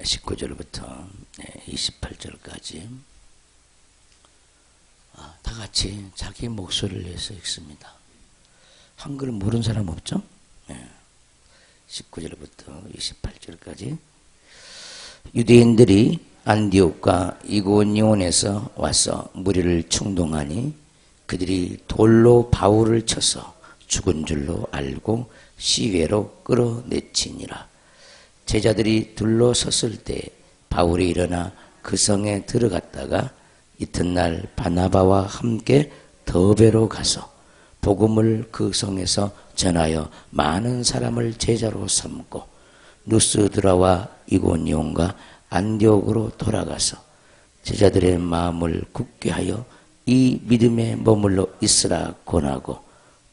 19절부터 28절까지 다 같이 자기 목소리를 내서 읽습니다. 한글 모르는 사람 없죠? 19절부터 28절까지. 유대인들이 안디옥과 이고니온에서 와서 무리를 충동하니 그들이 돌로 바울을 쳐서 죽은 줄로 알고 시외로 끌어내치니라. 제자들이 둘러섰을 때 바울이 일어나 그 성에 들어갔다가 이튿날 바나바와 함께 더베로 가서 복음을 그 성에서 전하여 많은 사람을 제자로 삼고 누스드라와 이고니온과 안디옥으로 돌아가서 제자들의 마음을 굳게 하여 이 믿음에 머물러 있으라 권하고,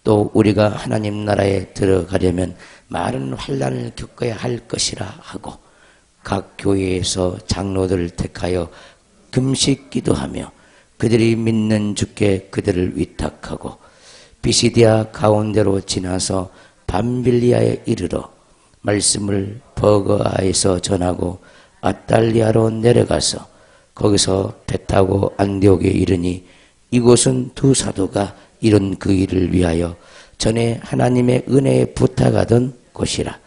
또 우리가 하나님 나라에 들어가려면 많은 환난을 겪어야 할 것이라 하고 각 교회에서 장로들을 택하여 금식 기도하며 그들이 믿는 주께 그들을 위탁하고 비시디아 가운데로 지나서 밤빌리아에 이르러 말씀을 버거아에서 전하고 아탈리아로 내려가서 거기서 배 타고 안디옥에 이르니 이곳은 두 사도가 이룬 그 일을 위하여 전에 하나님의 은혜에 부탁하던 곳이라.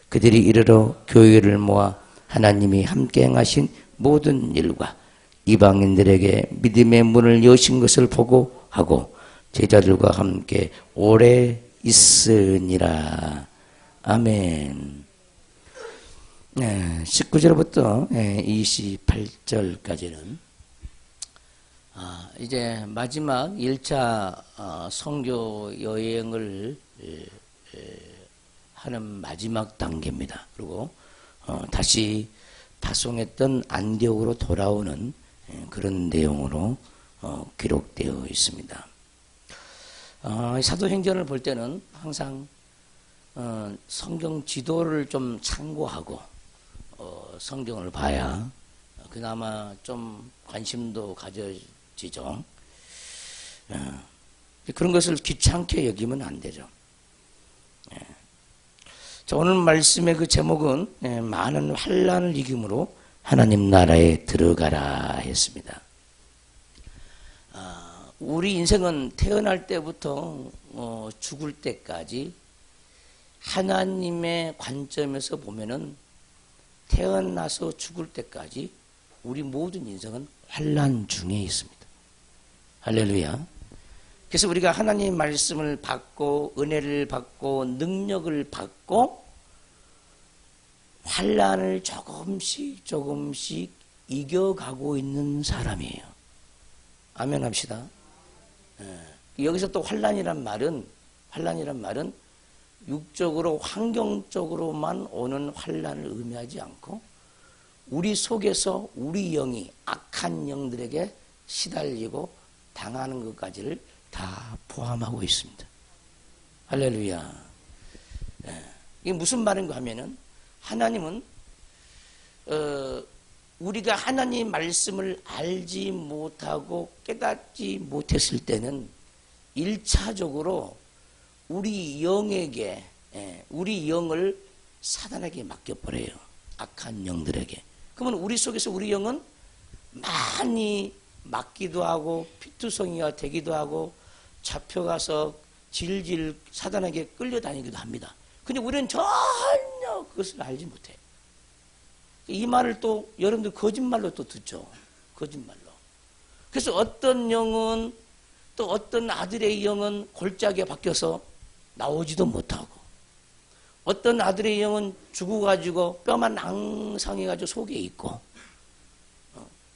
그들이 이르러 교회를 모아 하나님이 함께 행하신 모든 일과 이방인들에게 믿음의 문을 여신 것을 보고하고 제자들과 함께 오래 있으니라. 아멘. 19절부터 28절까지는 이제 마지막 1차 선교 여행을 하는 마지막 단계입니다. 그리고 다시 파송했던 안디옥으로 돌아오는 그런 내용으로 기록되어 있습니다. 사도행전을 볼 때는 항상 성경 지도를 좀 참고하고 성경을 봐야 그나마 좀 관심도 가져지죠. 그런 것을 귀찮게 여기면 안 되죠. 자, 오늘 말씀의 그 제목은 많은 환난을 이김으로 하나님 나라에 들어가라 했습니다. 우리 인생은 태어날 때부터 죽을 때까지 하나님의 관점에서 보면은 태어나서 죽을 때까지 우리 모든 인생은 환난 중에 있습니다. 할렐루야. 그래서 우리가 하나님의 말씀을 받고 은혜를 받고 능력을 받고 환난을 조금씩 이겨가고 있는 사람이에요. 아멘 합시다. 여기서 또 환난이란 말은 육적으로 환경적으로만 오는 환난을 의미하지 않고 우리 속에서 우리 영이 악한 영들에게 시달리고 당하는 것까지를 다 포함하고 있습니다. 할렐루야. 이게 무슨 말인가 하면은 하나님은 우리가 하나님 말씀을 알지 못하고 깨닫지 못했을 때는 1차적으로 우리 영에게 우리 영을 사단에게 맡겨버려요. 악한 영들에게. 그러면 우리 속에서 우리 영은 많이 맞기도 하고 피투성이가 되기도 하고 잡혀가서 질질 사단에게 끌려다니기도 합니다. 근데 우리는 전혀 그것을 알지 못해요. 이 말을 또 여러분들 거짓말로 또 듣죠. 거짓말로. 그래서 어떤 영은 또 어떤 아들의 영은 골짜기에 박혀서 나오지도 못하고 어떤 아들의 영은 죽어가지고 뼈만 앙상해가지고 속에 있고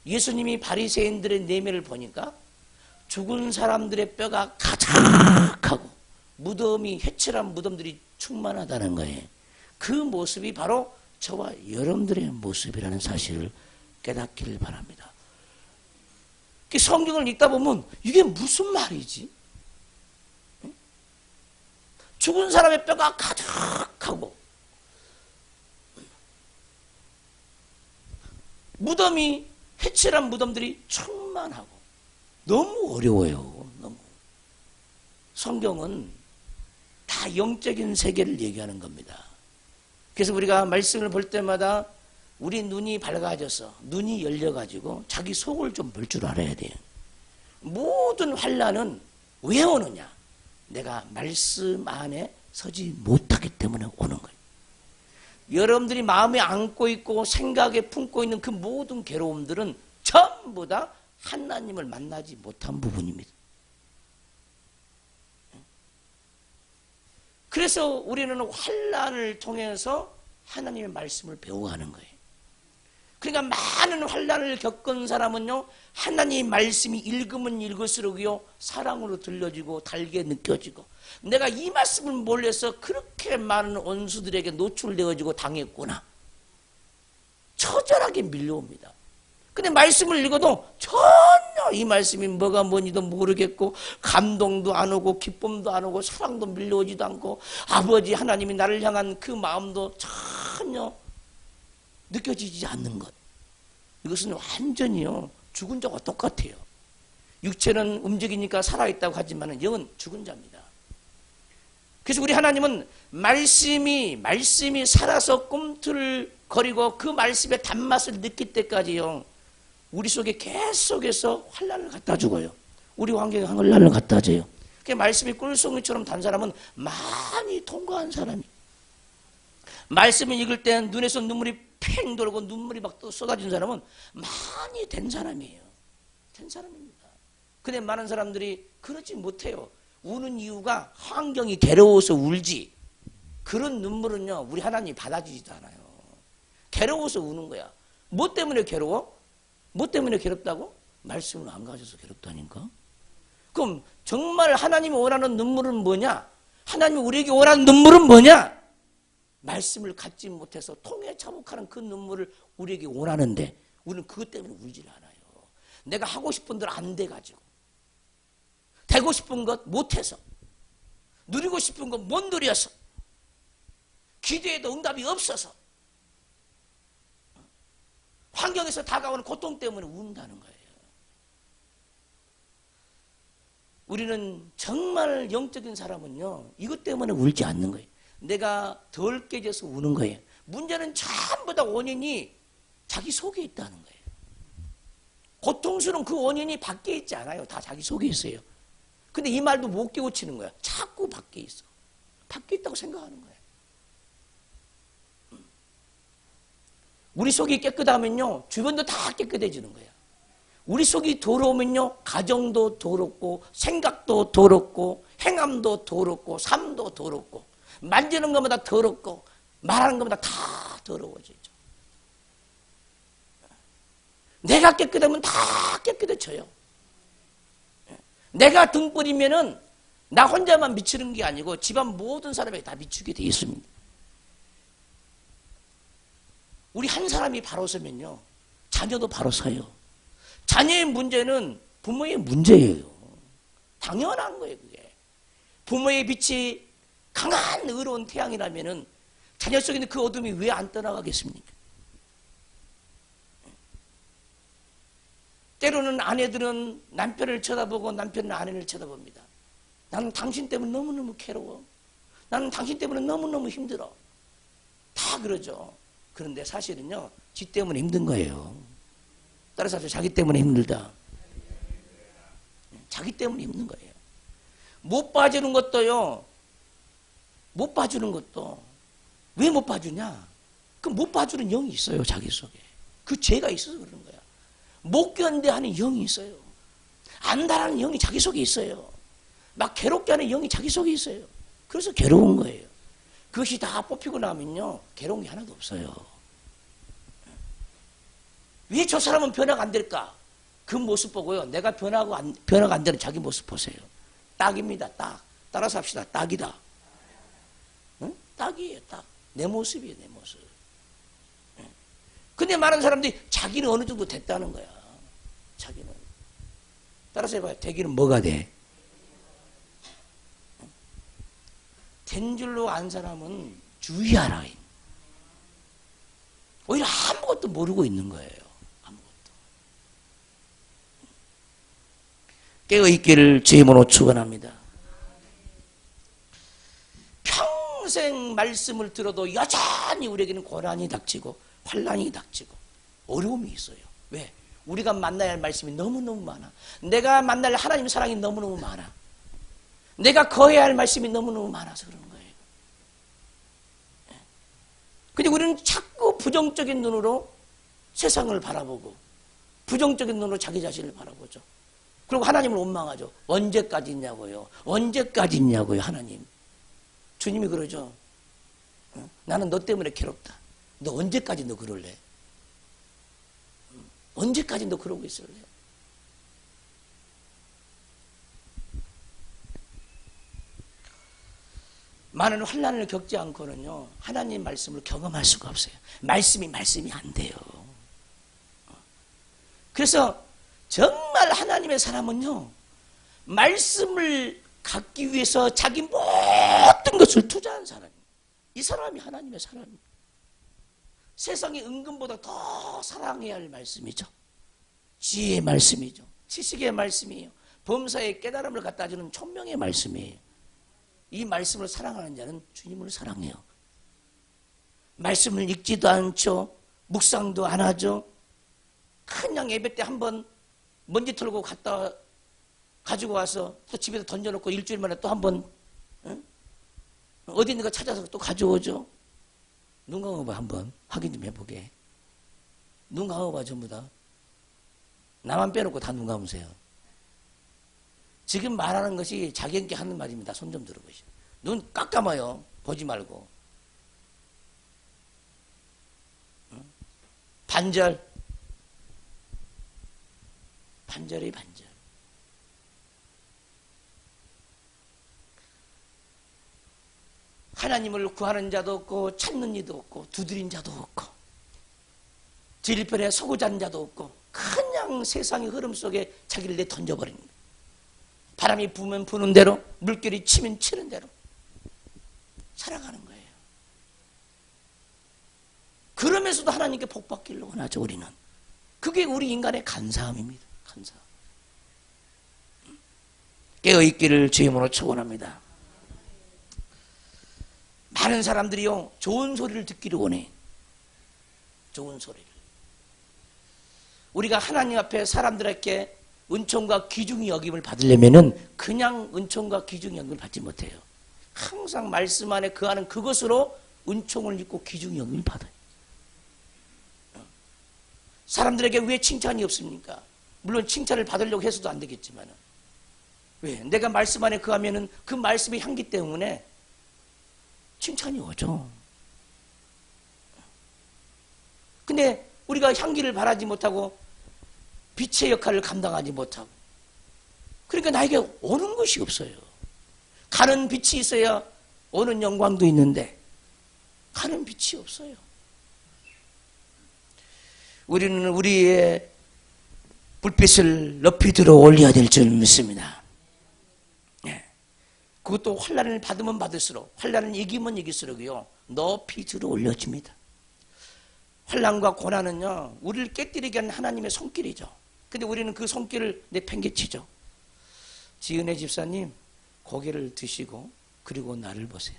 예수님이 바리새인들의 내면을 보니까 죽은 사람들의 뼈가 가득하고 무덤이 회칠한 무덤들이 충만하다는 거예요. 그 모습이 바로 저와 여러분들의 모습이라는 사실을 깨닫기를 바랍니다. 성경을 읽다 보면 이게 무슨 말이지? 죽은 사람의 뼈가 가득하고 무덤이 회칠한 무덤들이 충만하고 너무 어려워요. 너무. 성경은 다 영적인 세계를 얘기하는 겁니다. 그래서 우리가 말씀을 볼 때마다 우리 눈이 밝아져서 눈이 열려가지고 자기 속을 좀 볼 줄 알아야 돼요. 모든 환난은 왜 오느냐? 내가 말씀 안에 서지 못하기 때문에 오는 거예요. 여러분들이 마음에 안고 있고 생각에 품고 있는 그 모든 괴로움들은 전부 다 하나님을 만나지 못한 부분입니다. 그래서 우리는 환난을 통해서 하나님의 말씀을 배워가는 거예요. 그러니까 많은 환난을 겪은 사람은요, 하나님의 말씀이 읽으면 읽을수록요 사랑으로 들려지고 달게 느껴지고, 내가 이 말씀을 몰라서 그렇게 많은 원수들에게 노출되어지고 당했구나, 처절하게 밀려옵니다. 근데 말씀을 읽어도 전혀 이 말씀이 뭐가 뭔지도 모르겠고, 감동도 안 오고 기쁨도 안 오고 사랑도 밀려오지도 않고, 아버지 하나님이 나를 향한 그 마음도 전혀 느껴지지 않는 것. 이것은 완전히요 죽은 자와 똑같아요. 육체는 움직이니까 살아있다고 하지만 영은 죽은 자입니다. 그래서 우리 하나님은 말씀이 살아서 꿈틀거리고 그 말씀의 단맛을 느낄 때까지요 우리 속에 계속해서 환난을 갖다 주고요, 우리 환경에 환난을 갖다 줘요. 그 말씀이 꿀송이처럼 단 사람은 많이 통과한 사람이, 말씀을 읽을 때 눈에서 눈물이 팽 돌고 눈물이 막 또 쏟아진 사람은 많이 된 사람이에요. 된 사람입니다. 근데 많은 사람들이 그러지 못해요. 우는 이유가 환경이 괴로워서 울지, 그런 눈물은요 우리 하나님이 받아주지도 않아요. 괴로워서 우는 거야. 뭐 때문에 괴로워? 뭐 때문에 괴롭다고? 말씀을 안 가져서 괴롭다니까. 그럼 정말 하나님이 원하는 눈물은 뭐냐? 하나님이 우리에게 원하는 눈물은 뭐냐? 말씀을 갖지 못해서 통해 차복하는 그 눈물을 우리에게 원하는데, 우리는 그것 때문에 울지를 않아요. 내가 하고 싶은 대로 안 돼가지고, 되고 싶은 것 못해서, 누리고 싶은 것 못 누려서, 기도해도 응답이 없어서, 환경에서 다가오는 고통 때문에 운다는 거예요. 우리는 정말 영적인 사람은요 이것 때문에 울지 않는 거예요. 내가 덜 깨져서 우는 거예요. 문제는 전부 다 원인이 자기 속에 있다는 거예요. 고통스러운 그 원인이 밖에 있지 않아요. 다 자기 속에 있어요. 근데 이 말도 못 깨우치는 거야. 자꾸 밖에 있어. 밖에 있다고 생각하는 거예요. 우리 속이 깨끗하면요 주변도 다 깨끗해지는 거야. 우리 속이 더러우면요 가정도 더럽고 생각도 더럽고 행함도 더럽고 삶도 더럽고, 만지는 것마다 더럽고 말하는 것마다 다 더러워지죠. 내가 깨끗하면 다 깨끗해져요. 내가 등불이면은 나 혼자만 비추는 게 아니고 집안 모든 사람에게 다 비추게 돼 있습니다. 우리 한 사람이 바로 서면요 자녀도 바로 서요. 자녀의 문제는 부모의 문제예요. 당연한 거예요. 그게 부모의 빛이 강한 의로운 태양이라면은 자녀 속에 있는 그 어둠이 왜 안 떠나가겠습니까? 때로는 아내들은 남편을 쳐다보고 남편은 아내를 쳐다봅니다. 나는 당신 때문에 너무너무 괴로워. 나는 당신 때문에 너무너무 힘들어. 다 그러죠. 그런데 사실은요 지 때문에 힘든 거예요. 따라서 합시다. 자기 때문에 힘들다. 자기 때문에 힘든 거예요. 못 봐주는 것도요, 못 봐주는 것도 왜 못 봐주냐? 그 못 봐주는 영이 있어요. 자기 속에. 그 죄가 있어서 그러는 거야. 못 견뎌하는 영이 있어요. 안달하는 영이 자기 속에 있어요. 막 괴롭게 하는 영이 자기 속에 있어요. 그래서 괴로운 거예요. 그것이 다 뽑히고 나면요 괴로운 게 하나도 없어요. 왜 저 사람은 변화가 안 될까? 그 모습 보고요 내가 변화가 안 되는 자기 모습 보세요. 딱입니다. 딱. 따라서 합시다. 딱이다. 응? 딱이에요. 딱. 내 모습이에요. 내 모습. 근데 많은 사람들이 자기는 어느 정도 됐다는 거야. 자기는. 따라서 해봐요. 되기는 뭐가 돼? 된 줄로 안 사람은 주의하라. 오히려 아무것도 모르고 있는 거예요. 아무것도. 깨어있기를 주의 이름으로 축원합니다. 평생 말씀을 들어도 여전히 우리에게는 고난이 닥치고 환난이 닥치고 어려움이 있어요. 왜? 우리가 만나야 할 말씀이 너무너무 많아. 내가 만날 하나님의 사랑이 너무너무 많아. 내가 거해야 할 말씀이 너무너무 많아서 그러는 거예요. 근데 우리는 자꾸 부정적인 눈으로 세상을 바라보고 부정적인 눈으로 자기 자신을 바라보죠. 그리고 하나님을 원망하죠. 언제까지 있냐고요. 언제까지 있냐고요. 하나님. 주님이 그러죠. 나는 너 때문에 괴롭다. 너 언제까지 너 그럴래? 언제까지 너 그러고 있을래? 많은 환난을 겪지 않고는요 하나님 말씀을 경험할 수가 없어요. 말씀이 안 돼요. 그래서 정말 하나님의 사람은요 말씀을 갖기 위해서 자기 모든 것을 투자한 사람이에요. 이 사람이 하나님의 사람입니다. 세상이 은금보다 더 사랑해야 할 말씀이죠. 지혜의 말씀이죠. 지식의 말씀이에요. 범사의 깨달음을 갖다 주는 총명의 말씀이에요. 이 말씀을 사랑하는 자는 주님을 사랑해요. 말씀을 읽지도 않죠. 묵상도 안 하죠. 그냥 예배 때 한번 먼지 털고 갔다 가지고 와서 또 집에서 던져놓고 일주일 만에 또 한번 어디 있는가 찾아서 또 가져오죠. 눈 감아봐 한번 확인 좀 해보게. 눈 감아봐 전부 다. 나만 빼놓고 다 눈 감으세요. 지금 말하는 것이 자기에게 하는 말입니다. 손 좀 들어보시오. 눈 깜깜아요. 보지 말고. 반절. 반절이 반절. 하나님을 구하는 자도 없고 찾는 이도 없고 두드린 자도 없고 들편에 서고자 하는 자도 없고 그냥 세상의 흐름 속에 자기를 내던져버립니다. 바람이 부면 부는 대로 물결이 치면 치는 대로 살아가는 거예요. 그러면서도 하나님께 복받기를 원하죠. 우리는. 그게 우리 인간의 간사함입니다. 간사함. 깨어있기를 주의 이름으로 축원합니다. 많은 사람들이요 좋은 소리를 듣기를 원해. 좋은 소리를. 우리가 하나님 앞에 사람들에게 은총과 귀중히 여김을 받으려면은 그냥 은총과 귀중히 여김을 받지 못해요. 항상 말씀 안에 거하는 그것으로 은총을 입고 귀중히 여김을 받아요. 사람들에게 왜 칭찬이 없습니까? 물론 칭찬을 받으려고 해서도 안 되겠지만 왜? 내가 말씀 안에 거하면은 그 말씀의 향기 때문에 칭찬이 오죠. 근데 우리가 향기를 바라지 못하고 빛의 역할을 감당하지 못하고 그러니까 나에게 오는 것이 없어요. 가는 빛이 있어야 오는 영광도 있는데 가는 빛이 없어요. 우리는 우리의 불빛을 높이 들어 올려야 될 줄 믿습니다. 그것도 환난을 받으면 받을수록 환난을 이기면 이길수록요 높이 들어 올려집니다. 환난과 고난은요 우리를 깨뜨리게 하는 하나님의 손길이죠. 근데 우리는 그 손길을 내팽개치죠. 지은혜 집사님 고개를 드시고 그리고 나를 보세요.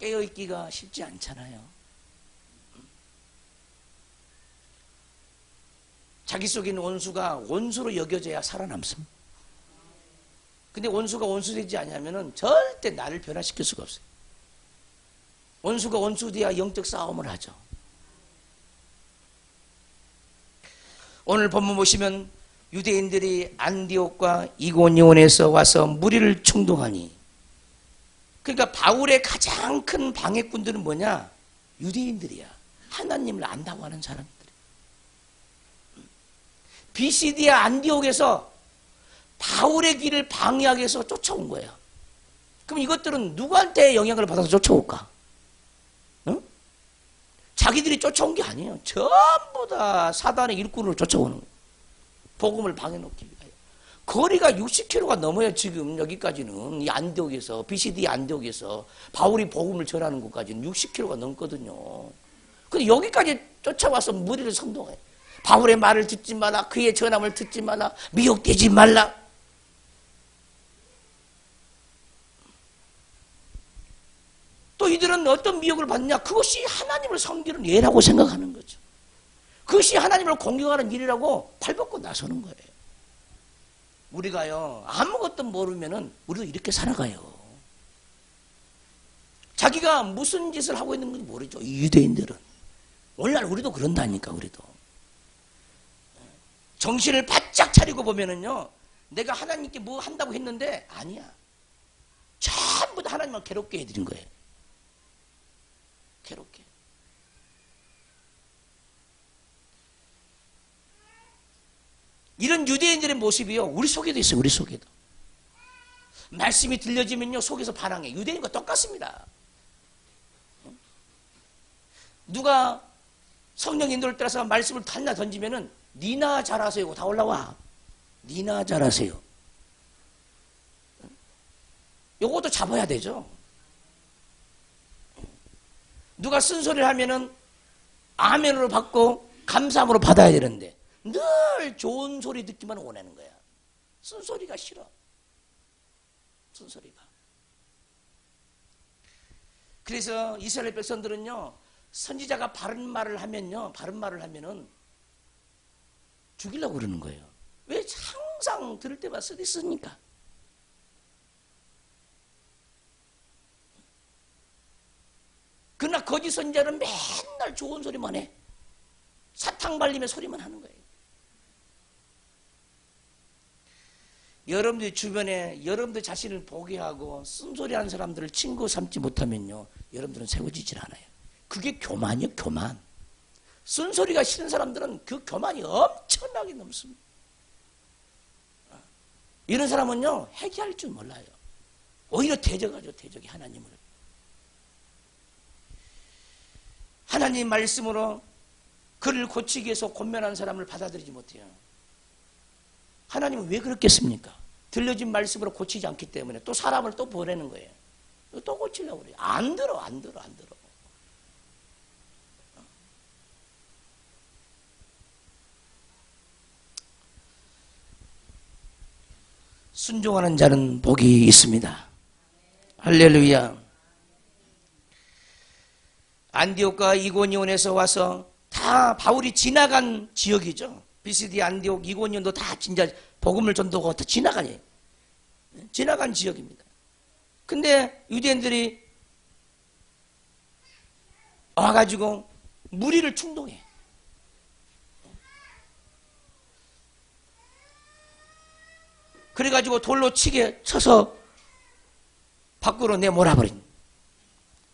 깨어있기가 쉽지 않잖아요. 자기 속에 있는 원수가 원수로 여겨져야 살아남습니다. 근데 원수가 원수되지 않으면 절대 나를 변화시킬 수가 없어요. 원수가 원수돼야 영적 싸움을 하죠. 오늘 본문 보시면 유대인들이 안디옥과 이고니온에서 와서 무리를 충동하니 그러니까 바울의 가장 큰 방해꾼들은 뭐냐? 유대인들이야. 하나님을 안다고 하는 사람들. 비시디아 안디옥에서 바울의 길을 방해하기 위해서 쫓아온 거예요. 그럼 이것들은 누구한테 영향을 받아서 쫓아올까? 응? 자기들이 쫓아온 게 아니에요. 전부 다 사단의 일꾼으로 쫓아오는 거예요. 복음을 방해놓기 위하여. 거리가 60km가 넘어요. 지금 여기까지는 이 안디옥에서 비시디아 안디옥에서 바울이 복음을 전하는 곳까지는 60km가 넘거든요. 근데 여기까지 쫓아와서 무리를 선동해요. 바울의 말을 듣지 마라. 그의 전함을 듣지 마라. 미혹되지 말라. 또 이들은 어떤 미혹을 받느냐? 그것이 하나님을 섬기는 예라고 생각하는 거죠. 그것이 하나님을 공경하는 일이라고 발벗고 나서는 거예요. 우리가요, 아무것도 모르면은 우리도 이렇게 살아가요. 자기가 무슨 짓을 하고 있는 건지 모르죠. 이 유대인들은. 오늘날 우리도 그런다니까. 우리도 정신을 바짝 차리고 보면은요, 내가 하나님께 뭐 한다고 했는데 아니야. 전부 다 하나님을 괴롭게 해드린 거예요. 괴롭게. 이런 유대인들의 모습이요, 우리 속에도 있어요. 우리 속에도. 말씀이 들려지면요, 속에서 반항해. 유대인과 똑같습니다. 누가 성령 인도를 따라서 말씀을 하나 던지면은 니나 잘하세요. 다 올라와. 니나 잘하세요. 요것도 잡아야 되죠. 누가 쓴소리를 하면은 아멘으로 받고 감사함으로 받아야 되는데 늘 좋은 소리 듣기만 원하는 거야. 쓴소리가 싫어. 쓴소리가. 그래서 이스라엘 백성들은요, 선지자가 바른 말을 하면요, 바른 말을 하면은 죽이려고 그러는 거예요. 왜? 항상 들을 때마다 쓰니까. 그러나 거짓 선지자는 맨날 좋은 소리만 해. 사탕 발림의 소리만 하는 거예요. 여러분들 주변에 여러분들 자신을 보게 하고 쓴소리하는 사람들을 친구 삼지 못하면요, 여러분들은 세워지질 않아요. 그게 교만이요, 교만. 쓴소리가 싫은 사람들은 그 교만이 엄청나게 넘습니다. 이런 사람은요, 해결할 줄 몰라요. 오히려 대적하죠, 대적이 하나님을. 하나님 말씀으로 그를 고치기 위해서 권면한 사람을 받아들이지 못해요. 하나님은 왜 그렇겠습니까? 들려진 말씀으로 고치지 않기 때문에 또 사람을 또 보내는 거예요. 또 고치려고 그래요. 안 들어. 순종하는 자는 복이 있습니다. 할렐루야. 안디옥과 이고니온에서 와서 다 바울이 지나간 지역이죠. 비시디, 안디옥, 이고니온도 다 진짜 복음을 전도하고 다 지나간 지역입니다. 근데 유대인들이 와가지고 무리를 충동해. 그래가지고 돌로 치게 쳐서 밖으로 내몰아버린.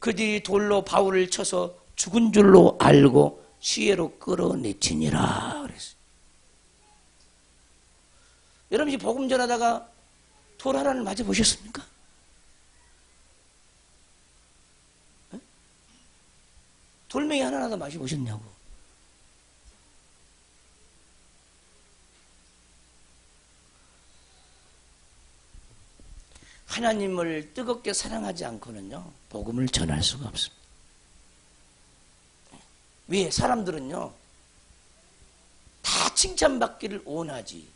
그들이 돌로 바울을 쳐서 죽은 줄로 알고 시외로 끌어내치니라 그랬어요. 여러분이 복음 전하다가 돌 하나를 맞아 보셨습니까? 돌멩이 하나라도 맞아 보셨냐고. 하나님을 뜨겁게 사랑하지 않고는요, 복음을 전할 수가 없습니다. 왜? 사람들은요, 다 칭찬받기를 원하지,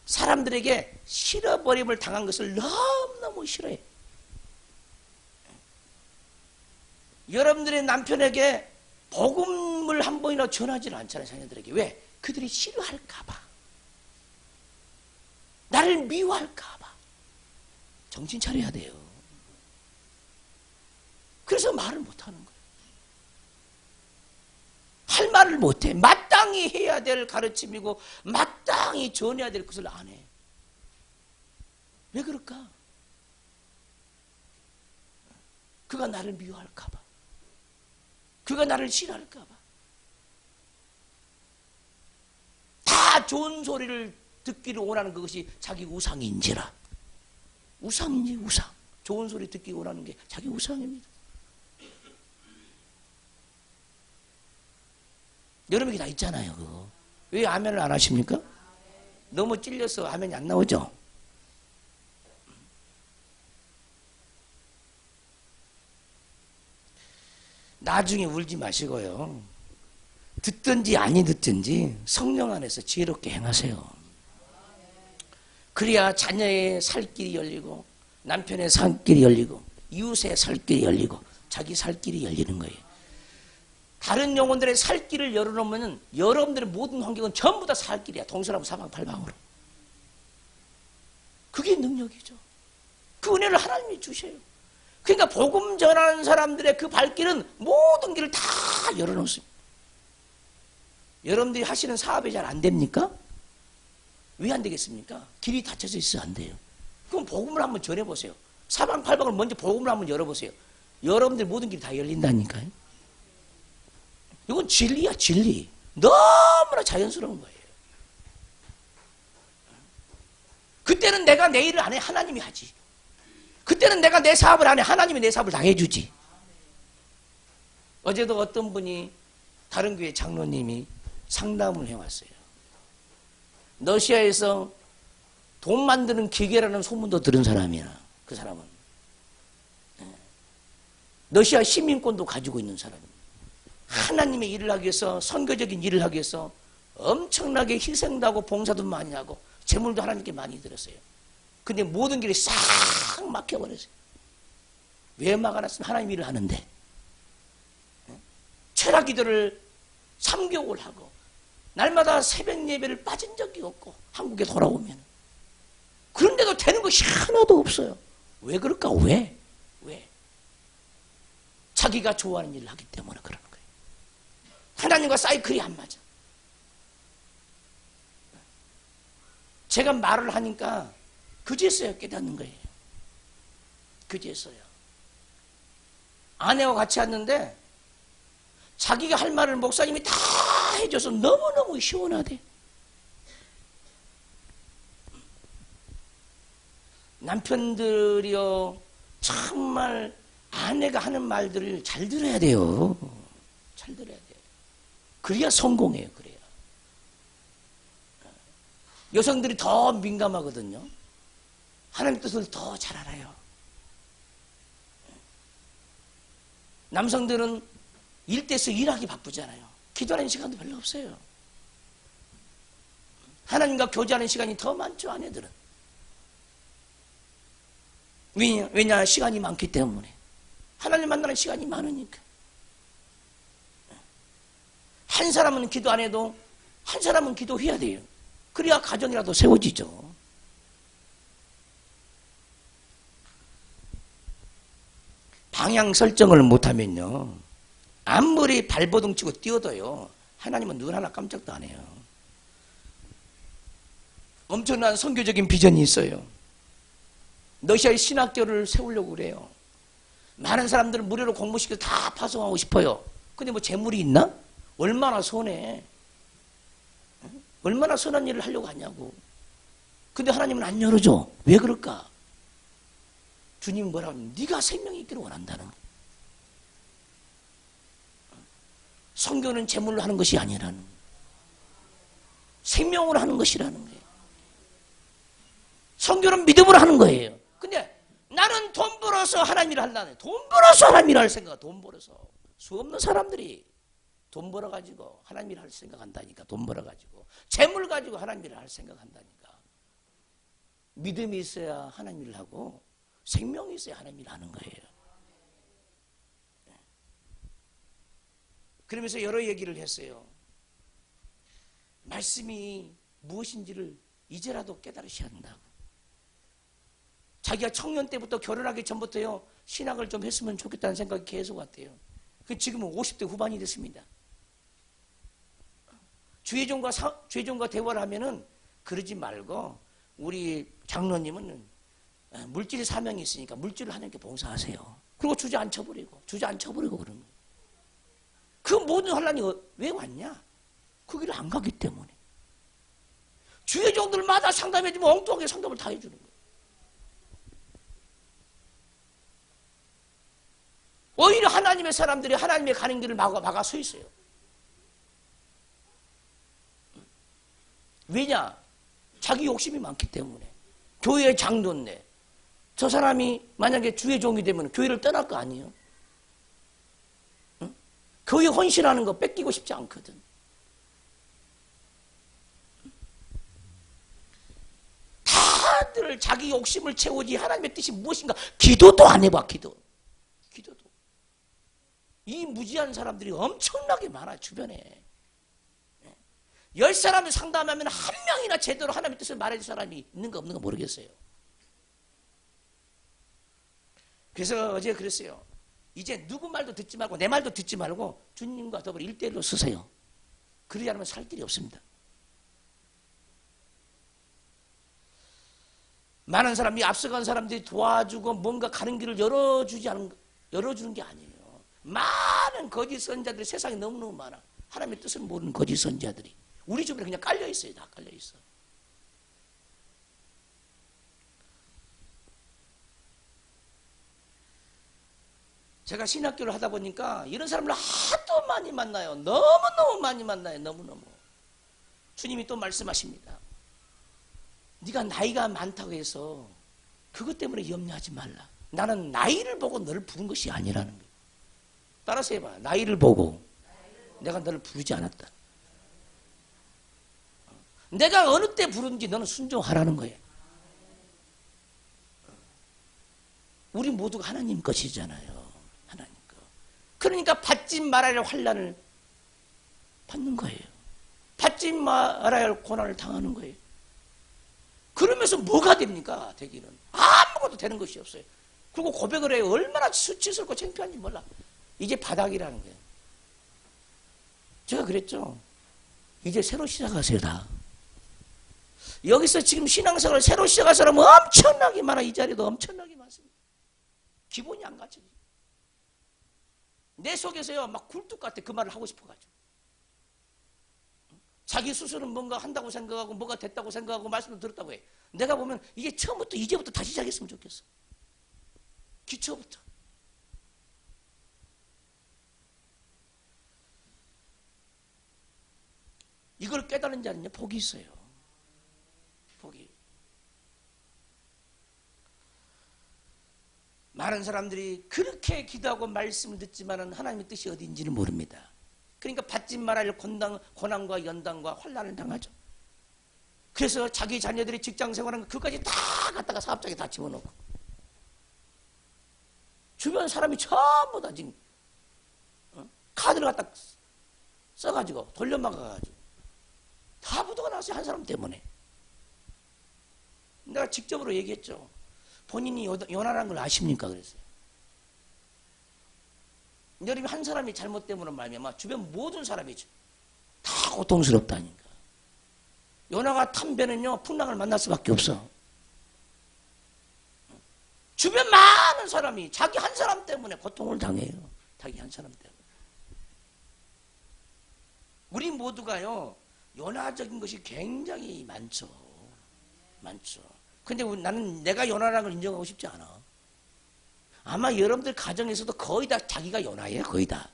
사람들에게 싫어버림을 당한 것을 너무너무 싫어해. 여러분들의 남편에게 복음을 한 번이나 전하지는 않잖아요, 자녀들에게. 왜? 그들이 싫어할까봐, 나를 미워할까봐. 정신 차려야 돼요. 그래서 말을 못하는 거예요. 할 말을 못해. 마땅히 해야 될 가르침이고 마땅히 전해야 될 것을 안 해. 왜 그럴까? 그가 나를 미워할까 봐, 그가 나를 싫어할까 봐. 다 좋은 소리를 듣기를 원하는 그것이 자기 우상인지라. 우상인지 우상. 좋은 소리 듣기 원하는 게 자기 우상입니다. 여러분이 다 있잖아요. 그거. 왜 아멘을 안 하십니까? 너무 찔려서 아멘이 안 나오죠? 나중에 울지 마시고요, 듣든지 아니 듣든지 성령 안에서 지혜롭게 행하세요. 그래야 자녀의 살 길이 열리고 남편의 살 길이 열리고 이웃의 살 길이 열리고 자기 살 길이 열리는 거예요. 다른 영혼들의 살 길을 열어놓으면 여러분들의 모든 환경은 전부 다 살 길이야. 동서남북 사방팔방으로. 그게 능력이죠. 그 은혜를 하나님이 주셔요. 그러니까 복음 전하는 사람들의 그 발길은 모든 길을 다 열어놓습니다. 여러분들이 하시는 사업이 잘 안 됩니까? 왜 안 되겠습니까? 길이 닫혀져 있어 안 돼요. 그럼 복음을 한번 전해보세요. 사방팔방을 먼저 복음을 한번 열어보세요. 여러분들 모든 길이 다 열린다니까요. 이건 진리야, 진리. 너무나 자연스러운 거예요. 그때는 내가 내 일을 안 해. 하나님이 하지. 그때는 내가 내 사업을 안 해. 하나님이 내 사업을 다 해주지. 어제도 어떤 분이 다른 교회 장로님이 상담을 해왔어요. 러시아에서 돈 만드는 기계라는 소문도 들은 사람이야. 그 사람은. 러시아 시민권도 가지고 있는 사람입니다. 하나님의 일을 하기 위해서, 선교적인 일을 하기 위해서 엄청나게 희생도 하고 봉사도 많이 하고 재물도 하나님께 많이 들었어요. 근데 모든 길이 싹 막혀버렸어요. 왜 막아놨으면 하나님 일을 하는데. 철학 기도를 3개월 하고 날마다 새벽 예배를 빠진 적이 없고 한국에 돌아오면. 그런데도 되는 것이 하나도 없어요. 왜 그럴까? 왜? 자기가 좋아하는 일을 하기 때문에 그러는 거예요. 하나님과 사이클이 안 맞아. 제가 말을 하니까 그제서야 깨닫는 거예요. 그제서야. 아내와 같이 왔는데 자기가 할 말을 목사님이 다 해줘서 너무너무 시원하대. 남편들이요, 정말 아내가 하는 말들을 잘 들어야 돼요. 잘 들어야 돼요. 그래야 성공해요. 그래야. 여성들이 더 민감하거든요. 하나님 뜻을 더 잘 알아요. 남성들은 일대서 일하기 바쁘잖아요. 기도하는 시간도 별로 없어요. 하나님과 교제하는 시간이 더 많죠, 아내들은. 왜냐? 시간이 많기 때문에. 하나님 만나는 시간이 많으니까. 한 사람은 기도 안 해도 한 사람은 기도해야 돼요. 그래야 가정이라도 세워지죠. 방향 설정을 못하면요, 아무리 발버둥 치고 뛰어도요, 하나님은 눈 하나 깜짝도 안 해요. 엄청난 선교적인 비전이 있어요. 러시아의 신학교를 세우려고 그래요. 많은 사람들을 무료로 공부시켜서 다 파송하고 싶어요. 근데 뭐 재물이 있나? 얼마나 손해. 얼마나 선한 일을 하려고 하냐고. 근데 하나님은 안 열어줘. 왜 그럴까? 주님 뭐라고 하냐면 네가 생명이 있기를 원한다는 거예요. 선교는 재물로 하는 것이 아니라는 거예요. 생명으로 하는 것이라는 거예요. 선교는 믿음으로 하는 거예요. 근데 나는 돈 벌어서 하나님 일을 하려네. 돈 벌어서 하나님 일을 할 생각. 돈 벌어서. 수 없는 사람들이 돈 벌어가지고 하나님 일을 할 생각한다니까. 돈 벌어가지고 재물 가지고 하나님 일을 할 생각한다니까. 믿음이 있어야 하나님 일을 하고 생명이 있어야 하나님 일을 하는 거예요. 그러면서 여러 얘기를 했어요. 말씀이 무엇인지를 이제라도 깨달으셔야 한다고. 자기가 청년 때부터 결혼하기 전부터요, 신학을 좀 했으면 좋겠다는 생각이 계속 왔대요. 지금은 50대 후반이 됐습니다. 주의종과 대화를 하면은 그러지 말고 우리 장로님은 물질 사명이 있으니까 물질을 하나님께 봉사하세요. 그리고 주저앉혀버리고 그러는 거예요. 그 모든 혼란이 왜 왔냐? 그 길을 안 가기 때문에. 주의종들마다 상담해주면 엉뚱하게 상담을 다 해주는 거예요. 오히려 하나님의 사람들이 하나님의 가는 길을 막아 서 있어요. 왜냐? 자기 욕심이 많기 때문에. 교회의 장로인데 저 사람이 만약에 주의 종이 되면 교회를 떠날 거 아니에요? 응? 교회 헌신하는 거 뺏기고 싶지 않거든. 것들을 자기 욕심을 채우지 하나님의 뜻이 무엇인가 기도도 안 해봐. 기도도. 이 무지한 사람들이 엄청나게 많아 주변에. 10사람을 상담하면 한 명이나 제대로 하나님의 뜻을 말해줄 사람이 있는가 없는가 모르겠어요. 그래서 어제 그랬어요. 이제 누구 말도 듣지 말고 내 말도 듣지 말고 주님과 더불어 1대1로 쓰세요. 그러지 않으면 살 길이 없습니다. 많은 사람이 앞서간 사람들이 도와주고 뭔가 가는 길을 열어주는 게 아니에요. 많은 거짓 선자들이 세상에 너무너무 많아. 하나님의 뜻을 모르는 거짓 선자들이 우리 주변에 그냥 깔려 있어요. 다 깔려 있어. 제가 신학교를 하다 보니까 이런 사람을 하도 많이 만나요. 너무너무 많이 만나요. 너무너무. 주님이 또 말씀하십니다. 네가 나이가 많다고 해서 그것 때문에 염려하지 말라. 나는 나이를 보고 너를 부른 것이 아니라는 거예요. 따라서 해봐. 나이를 보고 내가 너를 부르지 않았다. 내가 어느 때 부른지 너는 순종하라는 거예요. 우리 모두가 하나님 것이잖아요. 하나님 것. 그러니까 받지 말아야 할 환난을 받는 거예요. 받지 말아야 할 고난을 당하는 거예요. 그러면서 뭐가 됩니까? 되기는 아무것도 되는 것이 없어요. 그리고 고백을 해요. 얼마나 수치스럽고 창피한지 몰라. 이제 바닥이라는 거예요. 제가 그랬죠. 이제 새로 시작하세요. 다. 여기서 지금 신앙생활을 새로 시작할 사람은 엄청나게 많아. 이 자리도 엄청나게 많습니다. 기본이 안 갖춰져. 내 속에서요 막 굴뚝 같아. 그 말을 하고 싶어가지고. 자기 스스로는 뭔가 한다고 생각하고 뭐가 됐다고 생각하고 말씀을 들었다고 해. 내가 보면 이게 처음부터 이제부터 다시 시작했으면 좋겠어. 기초부터. 이걸 깨달은 자는요 복이 있어요. 복이. 많은 사람들이 그렇게 기도하고 말씀을 듣지만은 하나님의 뜻이 어디인지를 모릅니다. 그러니까 받지 말아야 할 고난과 연단과 환난을 당하죠. 그래서 자기 자녀들이 직장 생활하는 거 그까지 다 갖다가 사업장에 다 집어넣고 주변 사람이 전부 다 지금 카드를 갖다 써가지고 돌려막아가지고 다 부도가 났어요. 한 사람 때문에. 내가 직접으로 얘기했죠. 본인이 연하라는 걸 아십니까? 그랬어요. 여러분 한 사람이 잘못 때문에 말미암아 주변 모든 사람이 다 고통스럽다니까. 연하가 탄 배는요 풍랑을 만날 수밖에 없어. 주변 많은 사람이 자기 한 사람 때문에 고통을 당해요. 자기 한 사람 때문에. 우리 모두가요 연하적인 것이 굉장히 많죠. 많죠. 근데 나는 내가 연하라는 걸 인정하고 싶지 않아. 아마 여러분들 가정에서도 거의 다 자기가 연하예요. 거의 다.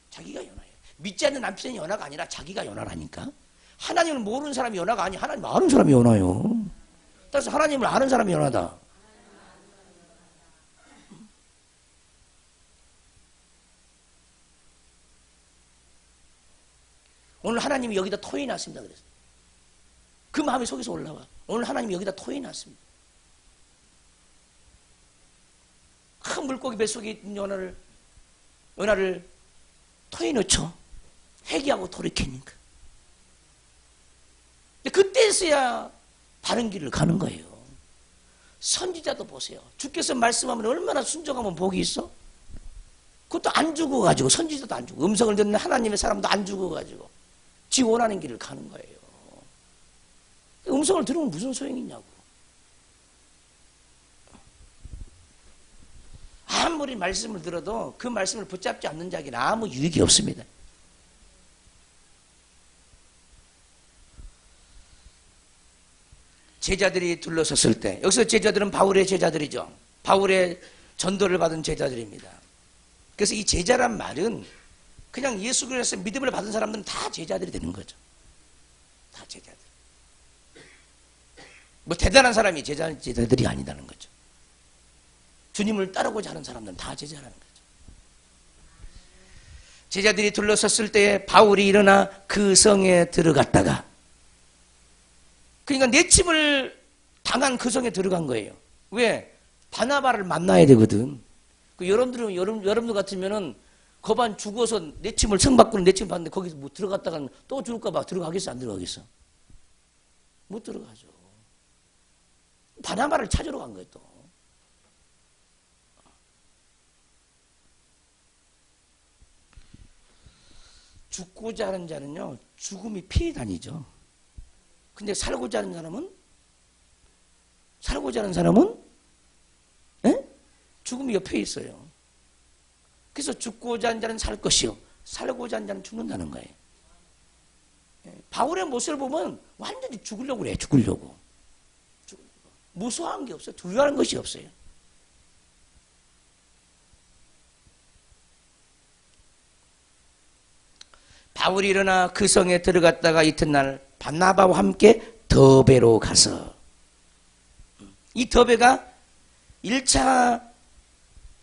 자기가 연하예요. 믿지 않는 남편이 연하가 아니라 자기가 연하라니까. 하나님을 모르는 사람이 연하가 아니야. 하나님 아는 사람이 연하요. 따라서 하나님을 아는 사람이 연하다. 오늘 하나님이 여기다 토해 놨습니다. 그래서 그 마음이 속에서 올라와. 오늘 하나님이 여기다 토해 놨습니다. 큰 물고기 뱃속에 있는 연하를 토해 넣죠. 회개하고 돌이키니까. 그때서야 바른 길을 가는 거예요. 선지자도 보세요. 주께서 말씀하면 얼마나 순종하면 복이 있어? 그것도 안 죽어가지고, 선지자도 안 죽어. 음성을 듣는 하나님의 사람도 안 죽어가지고 지 원하는 길을 가는 거예요. 음성을 들으면 무슨 소용이 있냐고. 아무리 말씀을 들어도 그 말씀을 붙잡지 않는 자에게는 아무 유익이 없습니다. 제자들이 둘러섰을 때, 여기서 제자들은 바울의 제자들이죠. 바울의 전도를 받은 제자들입니다. 그래서 이 제자란 말은 그냥 예수 그리스도에서 믿음을 받은 사람들은 다 제자들이 되는 거죠. 다 제자들. 뭐 대단한 사람이 제자들이 아니라는 거죠. 주님을 따르고자 하는 사람들은 다 제자라는 거죠. 제자들이 둘러섰을 때 바울이 일어나 그 성에 들어갔다가 그러니까 내침을 당한 그 성에 들어간 거예요. 왜? 바나바를 만나야 되거든. 여러분들 같으면은 거반 죽어서 내침을 성받고는 내침 받는데 거기서 뭐 들어갔다가 또 죽을까봐 들어가겠어? 안 들어가겠어? 못 들어가죠. 바나바를 찾으러 간 거예요, 또. 죽고자 하는 자는요, 죽음이 피해 다니죠. 근데 살고자 하는 사람은, 에? 죽음이 옆에 있어요. 그래서 죽고자 하는 자는 살 것이요, 살고자 하는 자는 죽는다는 거예요. 바울의 모습을 보면 완전히 죽으려고 그래, 죽으려고. 무서워한 게 없어요. 두려워하는 것이 없어요. 바울이 일어나 그 성에 들어갔다가 이튿날 바나바와 함께 더베로 가서, 이 더베가 1차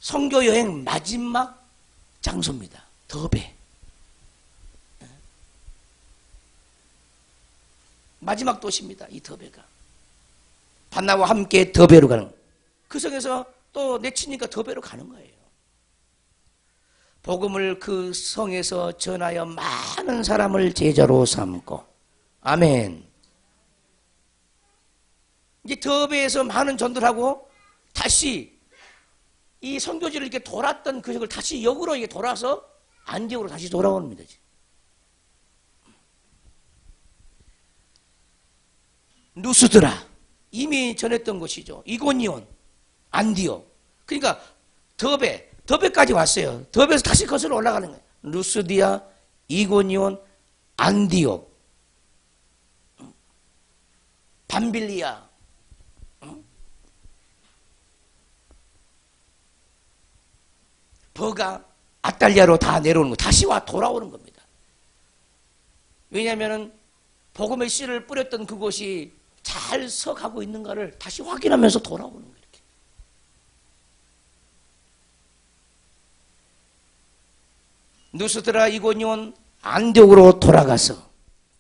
선교 여행 마지막 장소입니다. 더베. 마지막 도시입니다. 이 더베가. 바나바와 함께 더베로 가는, 그 성에서 또 내치니까 더베로 가는 거예요. 복음을 그 성에서 전하여 많은 사람을 제자로 삼고, 아멘. 이제 더베에서 많은 전도하고 다시 이 선교지를 이렇게 돌았던 그 적을 다시 역으로 이게 돌아서 안디옥으로 다시 돌아옵니다. 누스드라, 이미 전했던 곳이죠. 이고니온, 안디옥. 그러니까 더베까지 왔어요. 더베에서 다시 거슬러 올라가는 거예요. 루스디아, 이고니온, 안디옥, 밤빌리아, 버가, 아탈리아로 다 내려오는 거, 다시 돌아오는 겁니다. 왜냐하면 복음의 씨를 뿌렸던 그곳이 잘 서가고 있는가를 다시 확인하면서 돌아오는 거예요. 이렇게. 누스드라, 이고니온, 안디옥으로 돌아가서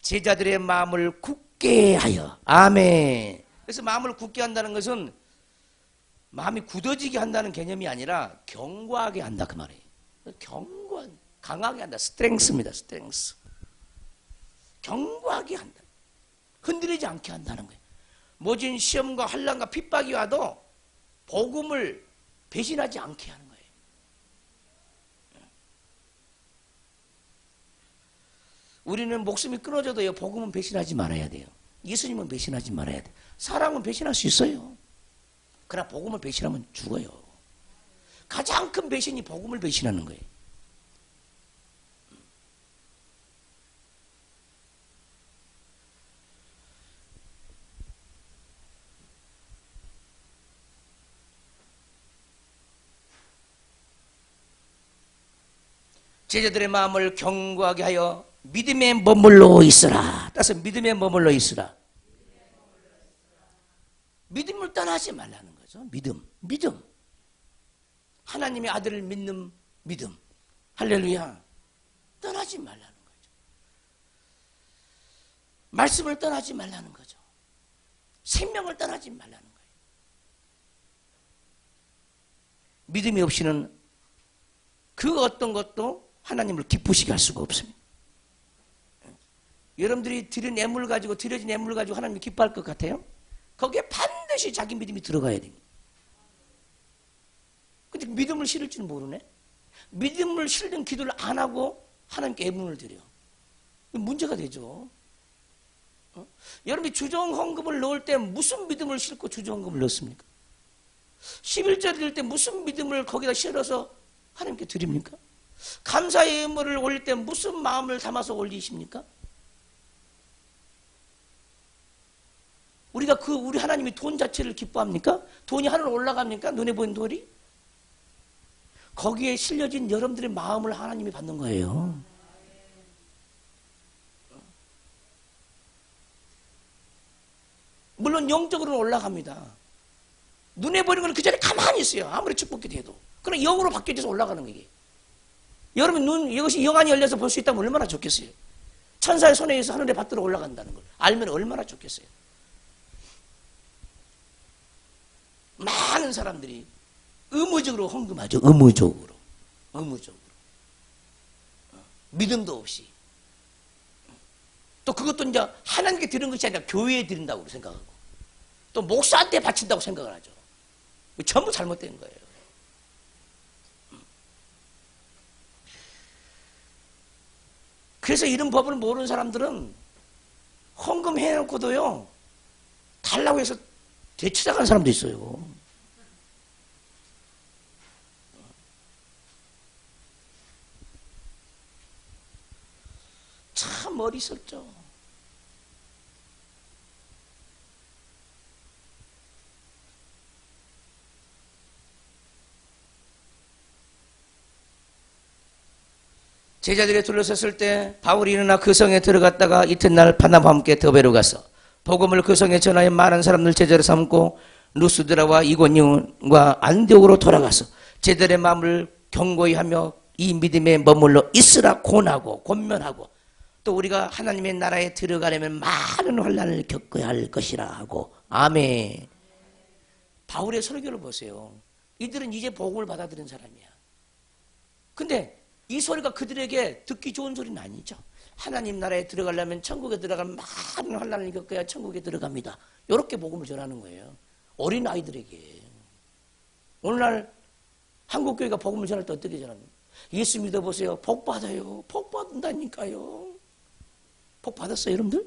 제자들의 마음을 굳게 하여, 아멘. 그래서 마음을 굳게 한다는 것은 마음이 굳어지게 한다는 개념이 아니라 견고하게 한다, 그 말이에요. 견고한, 강하게 한다. 스트렝스입니다. 스트렝스. 견고하게 한다. 흔들리지 않게 한다는 거예요. 모진 시험과 환난과 핍박이 와도 복음을 배신하지 않게 하는 거예요. 우리는 목숨이 끊어져도요, 복음은 배신하지 말아야 돼요. 예수님은 배신하지 말아야 돼요. 사람은 배신할 수 있어요. 그러나 복음을 배신하면 죽어요. 가장 큰 배신이 복음을 배신하는 거예요. 제자들의 마음을 견고하게 하여 믿음에 머물러 있으라. 따라서 믿음에 머물러 있으라. 믿음을 떠나지 말라는 거죠. 믿음. 하나님의 아들을 믿는 믿음. 할렐루야. 떠나지 말라는 거죠. 말씀을 떠나지 말라는 거죠. 생명을 떠나지 말라는 거예요. 믿음이 없이는 그 어떤 것도 하나님을 기쁘시게 할 수가 없습니다. 여러분들이 드려진 예물 가지고 하나님이 기뻐할 것 같아요? 거기에 반드시 자기 믿음이 들어가야 됩니다. 근데 믿음을 실을 줄 모르네? 믿음을 실는 기도를 안 하고 하나님께 예물을 드려. 문제가 되죠. 여러분이 주정헌금을 넣을 때 무슨 믿음을 싣고 주정헌금을 넣습니까? 11절 드릴 때 무슨 믿음을 거기다 실어서 하나님께 드립니까? 감사의 예물을 올릴 때 무슨 마음을 담아서 올리십니까? 우리 하나님이 돈 자체를 기뻐합니까? 돈이 하늘로 올라갑니까? 눈에 보이는 돈이? 거기에 실려진 여러분들의 마음을 하나님이 받는 거예요. 물론 영적으로는 올라갑니다. 눈에 보이는 건 그 자리에 가만히 있어요. 아무리 축복이 돼도. 그럼 영으로 바뀌어져서 올라가는 거예요. 여러분 이것이 영안이 열려서 볼 수 있다면 얼마나 좋겠어요. 천사의 손에 의해서 하늘에 받들어 올라간다는 걸 알면 얼마나 좋겠어요. 많은 사람들이 의무적으로 헌금하죠. 의무적으로. 믿음도 없이. 또 그것도 이제 하나님께 드리는 것이 아니라 교회에 드린다고 생각하고, 또 목사한테 바친다고 생각을 하죠. 전부 잘못된 거예요. 그래서 이런 법을 모르는 사람들은 헌금 해놓고도요, 달라고 해서 되찾아가는 사람도 있어요. 참 어리석죠. 제자들이 둘러섰을 때 바울이 일어나 그 성에 들어갔다가 이튿날 바나바와 함께 더베로 가서 복음을 그 성에 전하여 많은 사람들 제자로 삼고 루스드라와 이고니온과 안디옥으로 돌아가서 제자들의 마음을 경고히 하며 이 믿음에 머물러 있으라 권하고 권면하고, 또 우리가 하나님의 나라에 들어가려면 많은 환난을 겪어야 할 것이라 하고. 아멘. 바울의 설교를 보세요. 이들은 이제 복음을 받아들인 사람이야. 근데 이 소리가 그들에게 듣기 좋은 소리는 아니죠. 하나님 나라에 들어가려면 천국에 들어가면 많은 환난을 겪어야 천국에 들어갑니다. 이렇게 복음을 전하는 거예요. 어린 아이들에게. 오늘날 한국교회가 복음을 전할 때 어떻게 전합니까? 예수 믿어보세요. 복 받아요. 복 받는다니까요. 복 받았어요, 여러분들?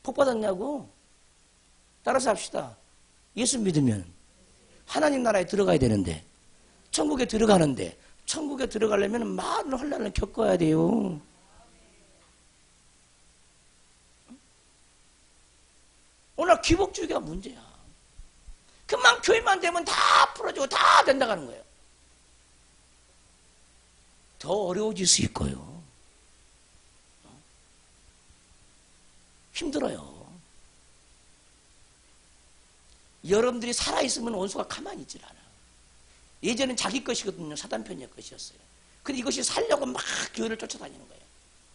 복 받았냐고? 따라서 합시다. 예수 믿으면 하나님 나라에 들어가야 되는데, 천국에 들어가는데, 천국에 들어가려면 많은 환난을 겪어야 돼요. 오늘 기복주의가 문제야. 그만 교회만 되면 다 풀어주고 다 된다고 하는 거예요. 더 어려워질 수 있고요. 힘들어요. 여러분들이 살아있으면 원수가 가만히 있질 않아. 예전엔 자기 것이거든요. 사단 편의 것이었어요. 근데 이것이 살려고 막 교회를 쫓아다니는 거예요.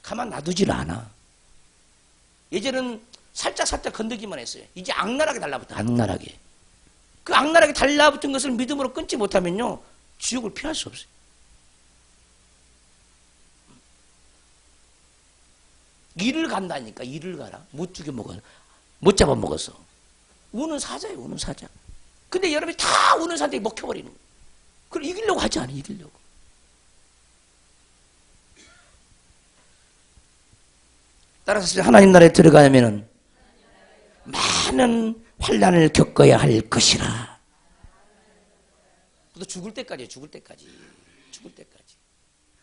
가만 놔두질 않아. 예전엔 살짝 건드기만 했어요. 이제 악랄하게 달라붙어. 악랄하게. 그 악랄하게 달라붙은 것을 믿음으로 끊지 못하면요, 지옥을 피할 수 없어요. 일을 간다니까. 일을 가라. 못 죽여먹어. 못 잡아먹었어. 우는 사자예요. 우는 사자. 근데 여러분이 다 우는 사자에 먹혀버리는 거예요. 그걸 이기려고 하지 않아. 이기려고. 따라서 하나님 나라에 들어가려면 많은 환난을 겪어야 할 것이라. 또 죽을 때까지예요. 죽을 때까지.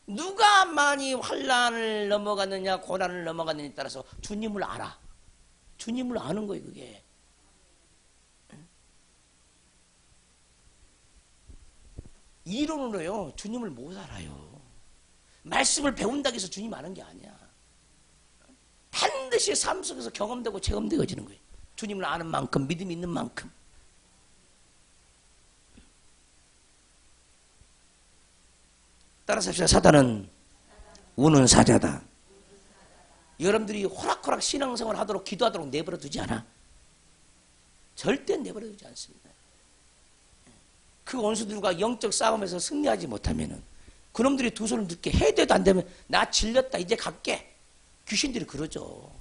누가 많이 환난을 넘어갔느냐 고난을 넘어갔느냐에 따라서 주님을 알아. 주님을 아는 거예요. 그게. 이론으로요, 주님을 못 알아요. 말씀을 배운다고 해서 주님 아는 게 아니야. 반드시 삶 속에서 경험되고 체험되어지는 거예요. 주님을 아는 만큼, 믿음이 있는 만큼. 따라서 합시다. 사단은 우는 사자다. 여러분들이 호락호락 신앙생활 하도록 기도하도록 내버려 두지 않아. 절대 내버려 두지 않습니다. 그 원수들과 영적 싸움에서 승리하지 못하면은 그놈들이 두 손을 듣게 해대도 안 되면 나 질렸다 이제 갈게. 귀신들이 그러죠.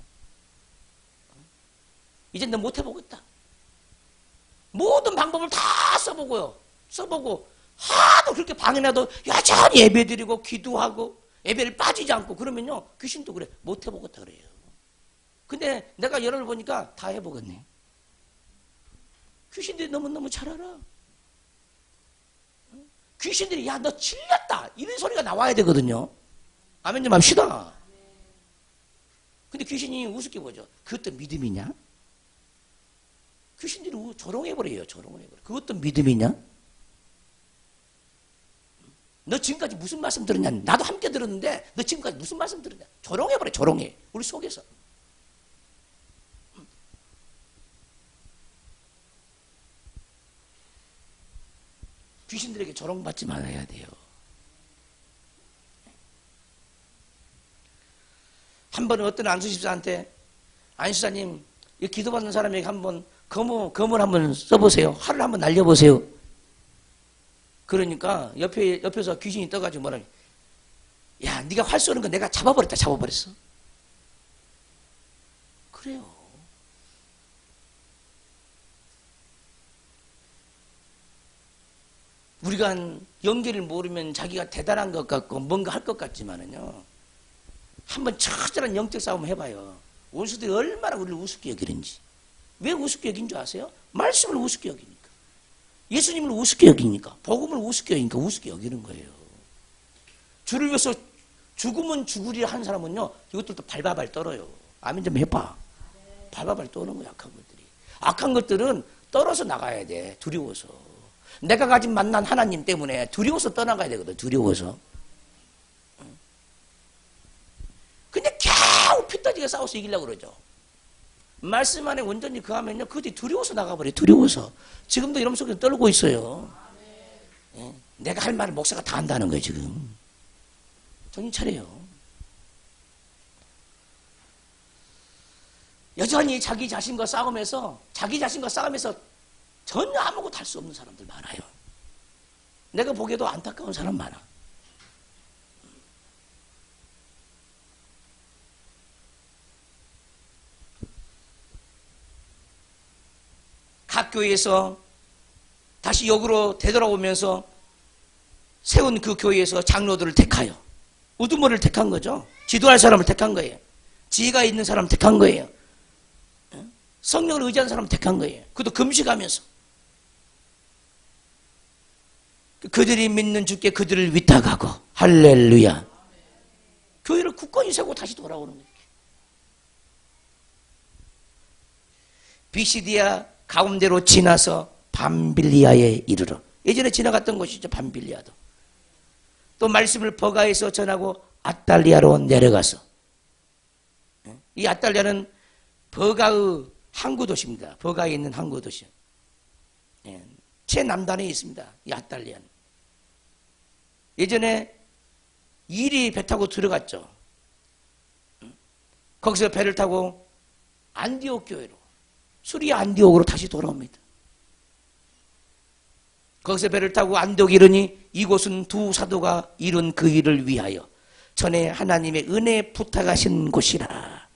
이제 너 못 해보겠다. 모든 방법을 다 써보고 하도 그렇게 방해나도 여전히 예배드리고 기도하고 예배를 빠지지 않고 그러면요, 귀신도 그래. 못 해보겠다 그래요. 근데 내가 여러분을 보니까 다 해보겠네. 귀신들이 너무너무 잘 알아. 귀신들이 야 너 질렸다 이런 소리가 나와야 되거든요. 아멘 좀 합시다. 근데 귀신이 우습게 보죠. 그것도 믿음이냐? 귀신들이 조롱해버려요. 조롱을 해버려. 그것도 믿음이냐? 너 지금까지 무슨 말씀 들었냐? 나도 함께 들었는데 너 지금까지 무슨 말씀 들었냐? 조롱해버려. 조롱해. 우리 속에서. 귀신들에게 조롱받지 말아야 돼요. 한 번은 어떤 안수집사한테 안수사님 기도받는 사람에게 한번 검을 한번 써보세요. 활을 한번 날려보세요. 그러니까 옆에서 귀신이 떠가지고 뭐라, 야, 네가 활 쏘는 거 내가 잡아버렸어. 그래요. 우리가 연기를 모르면 자기가 대단한 것 같고 뭔가 할 것 같지만은요, 한번 처절한 영적 싸움 해봐요. 원수들이 얼마나 우리를 우습게 여기는지. 왜 우습게 여긴 줄 아세요? 말씀을 우습게 여기니까. 예수님을 우습게 여기니까. 복음을 우습게 여기니까 우습게 여기는 거예요. 주를 위해서 죽으면 죽으리라 한 사람은요, 이것들도 발바발 떨어요. 아멘 좀 해봐. 발바발 떠는 거야, 악한 것들이. 악한 것들은 떨어서 나가야 돼, 두려워서. 내가 가진 만난 하나님 때문에 두려워서 떠나가야 되거든, 두려워서. 근데 겨우 피 터지게 싸워서 이기려고 그러죠. 말씀 안에 온전히 그하면요, 그것이 두려워서 나가버려요, 두려워서. 지금도 이런 속에서 떨고 있어요. 내가 할 말을 목사가 다 한다는 거예요, 지금. 정신 차려요. 여전히 자기 자신과 싸움에서 전혀 아무것도 할 수 없는 사람들 많아요. 내가 보기에도 안타까운 사람 많아. 각 교회에서 다시 역으로 되돌아오면서 세운 그 교회에서 장로들을 택하여 우두머리를 택한 거죠. 지도할 사람을 택한 거예요. 지혜가 있는 사람을 택한 거예요. 성령을 의지하는 사람을 택한 거예요. 그것도 금식하면서. 그들이 믿는 주께 그들을 위탁하고, 할렐루야. 교회를 굳건히 세우고 다시 돌아오는 거예요. 비시디아 가운데로 지나서 밤빌리아에 이르러. 예전에 지나갔던 곳이죠, 밤빌리아도. 또 말씀을 버가에서 전하고 아달리아로 내려가서. 이 아달리아는 버가의 항구 도시입니다. 버가에 있는 항구 도시. 최남단에 있습니다, 이 아달리아는. 예전에 일이 배 타고 들어갔죠. 거기서 배를 타고 안디옥 교회로, 수리아 안디옥으로 다시 돌아옵니다. 거기서 배를 타고 안디옥에 이르니 이곳은 두 사도가 이룬 그 일을 위하여 전에 하나님의 은혜 부탁하신 곳이라.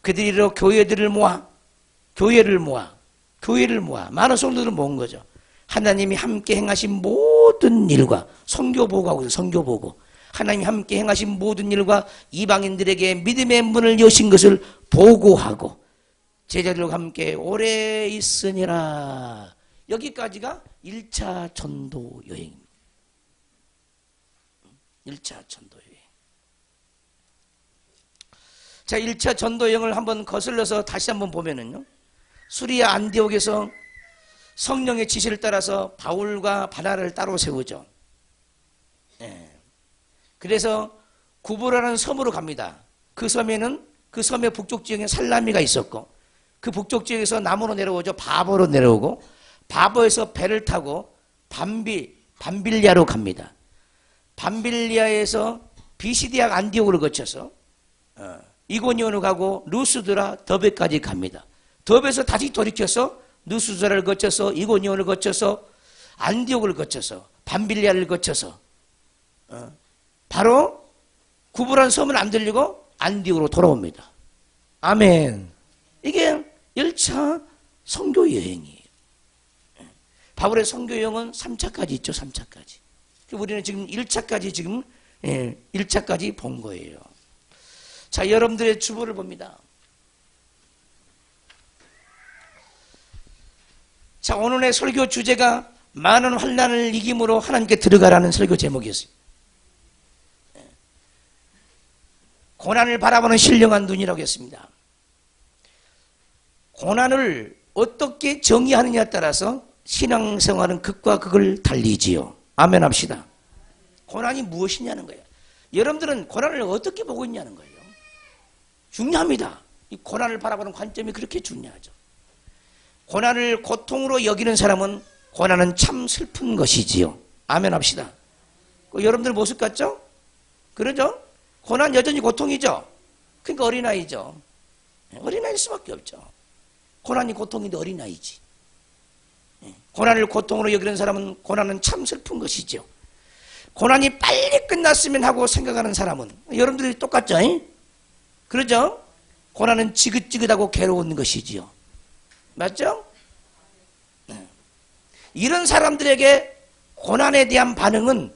그들이 이르러 교회를 모아 많은 성도들을 모은 거죠. 하나님이 함께 행하신 모든 일과 선교보고 하나님이 함께 행하신 모든 일과 이방인들에게 믿음의 문을 여신 것을 보고하고 제자들과 함께 오래 있으니라. 여기까지가 1차 전도 여행입니다. 1차 전도 여행. 자, 1차 전도 여행을 한번 거슬러서 다시 한번 보면은요, 수리아 안디옥에서 성령의 지시를 따라서 바울과 바나를 따로 세우죠. 그래서 구브라는 섬으로 갑니다. 그 섬에는, 그 섬의 북쪽 지역에 살라미가 있었고, 그 북쪽 지역에서 남으로 내려오죠. 바보로 내려오고, 바보에서 배를 타고 밤빌리아로 갑니다. 밤빌리아에서 비시디아 안디옥으로 거쳐서 이고니온으로 가고 루스드라 더베까지 갑니다. 더베에서 다시 돌이켜서 루스드라를 거쳐서 이고니온을 거쳐서 안디옥을 거쳐서 밤빌리아를 거쳐서 바로 구부란 섬을 안 들리고 안디옥으로 돌아옵니다. 아멘. 이게 1차 선교 여행이에요. 바울의 선교 여행은 3차까지 있죠. 3차까지. 우리는 지금 1차까지 본 거예요. 자, 여러분들의 주보를 봅니다. 자, 오늘의 설교 주제가 많은 환난을 이김으로 하나님께 들어가라는 설교 제목이었어요. 고난을 바라보는 신령한 눈이라고 했습니다. 고난을 어떻게 정의하느냐에 따라서 신앙생활은 극과 극을 달리지요. 아멘 합시다. 고난이 무엇이냐는 거예요. 여러분들은 고난을 어떻게 보고 있냐는 거예요. 중요합니다. 이 고난을 바라보는 관점이 그렇게 중요하죠. 고난을 고통으로 여기는 사람은 고난은 참 슬픈 것이지요. 아멘 합시다. 여러분들 모습 같죠? 그러죠? 고난 여전히 고통이죠? 그러니까 어린아이죠. 어린아이일 수밖에 없죠. 고난이 고통인데 어린아이지. 고난을 고통으로 여기는 사람은 고난은 참 슬픈 것이죠. 고난이 빨리 끝났으면 하고 생각하는 사람은 여러분들이 똑같죠? 그러죠? 고난은 지긋지긋하고 괴로운 것이지요. 맞죠? 이런 사람들에게 고난에 대한 반응은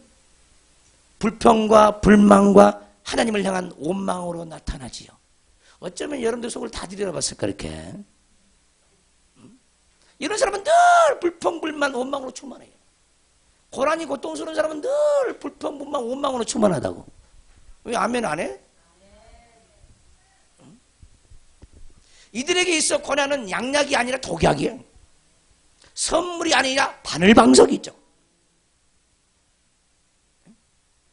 불평과 불만과 하나님을 향한 원망으로 나타나지요. 어쩌면 여러분들 속을 다 들여다봤을까 이렇게. 이런 사람은 늘 불평, 불만, 원망으로 충만해요. 고난이 고통스러운 사람은 늘 불평, 불만, 원망으로 충만하다고. 왜 아멘 안 해? 이들에게 있어 고난은 양약이 아니라 독약이에요. 선물이 아니라 바늘방석이죠.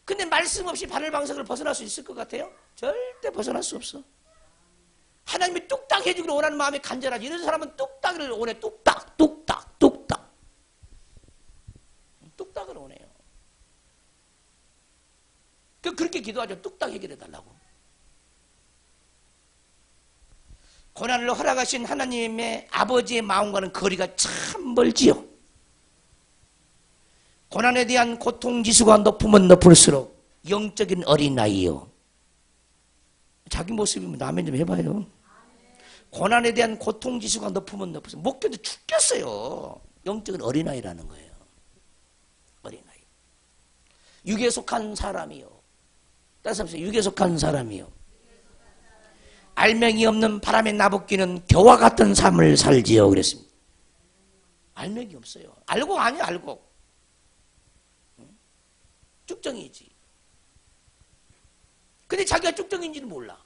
근데 말씀 없이 바늘방석을 벗어날 수 있을 것 같아요? 절대 벗어날 수 없어. 하나님이 뚝딱 해주기를 원하는 마음이 간절하지. 이런 사람은 뚝딱을 원해. 뚝딱, 뚝딱, 뚝딱. 뚝딱을 원해요. 그렇게 기도하죠. 뚝딱 해결해달라고. 고난을 허락하신 하나님의 아버지의 마음과는 거리가 참 멀지요. 고난에 대한 고통지수가 높으면 높을수록 영적인 어린아이요. 자기 모습이면 라면 좀 해봐요. 고난에 대한 고통지수가 높으면 높을수록 못 견뎌 죽겠어요. 영적인 어린아이라는 거예요. 어린아이. 육에 속한 사람이요. 따라서 육에 속한 사람이요. 알맹이 없는 바람에 나붙기는 겨와 같은 삶을 살지요. 그랬습니다. 알맹이 없어요. 알곡 아니야, 알곡. 쭉정이지. 근데 자기가 쭉정인지는 몰라.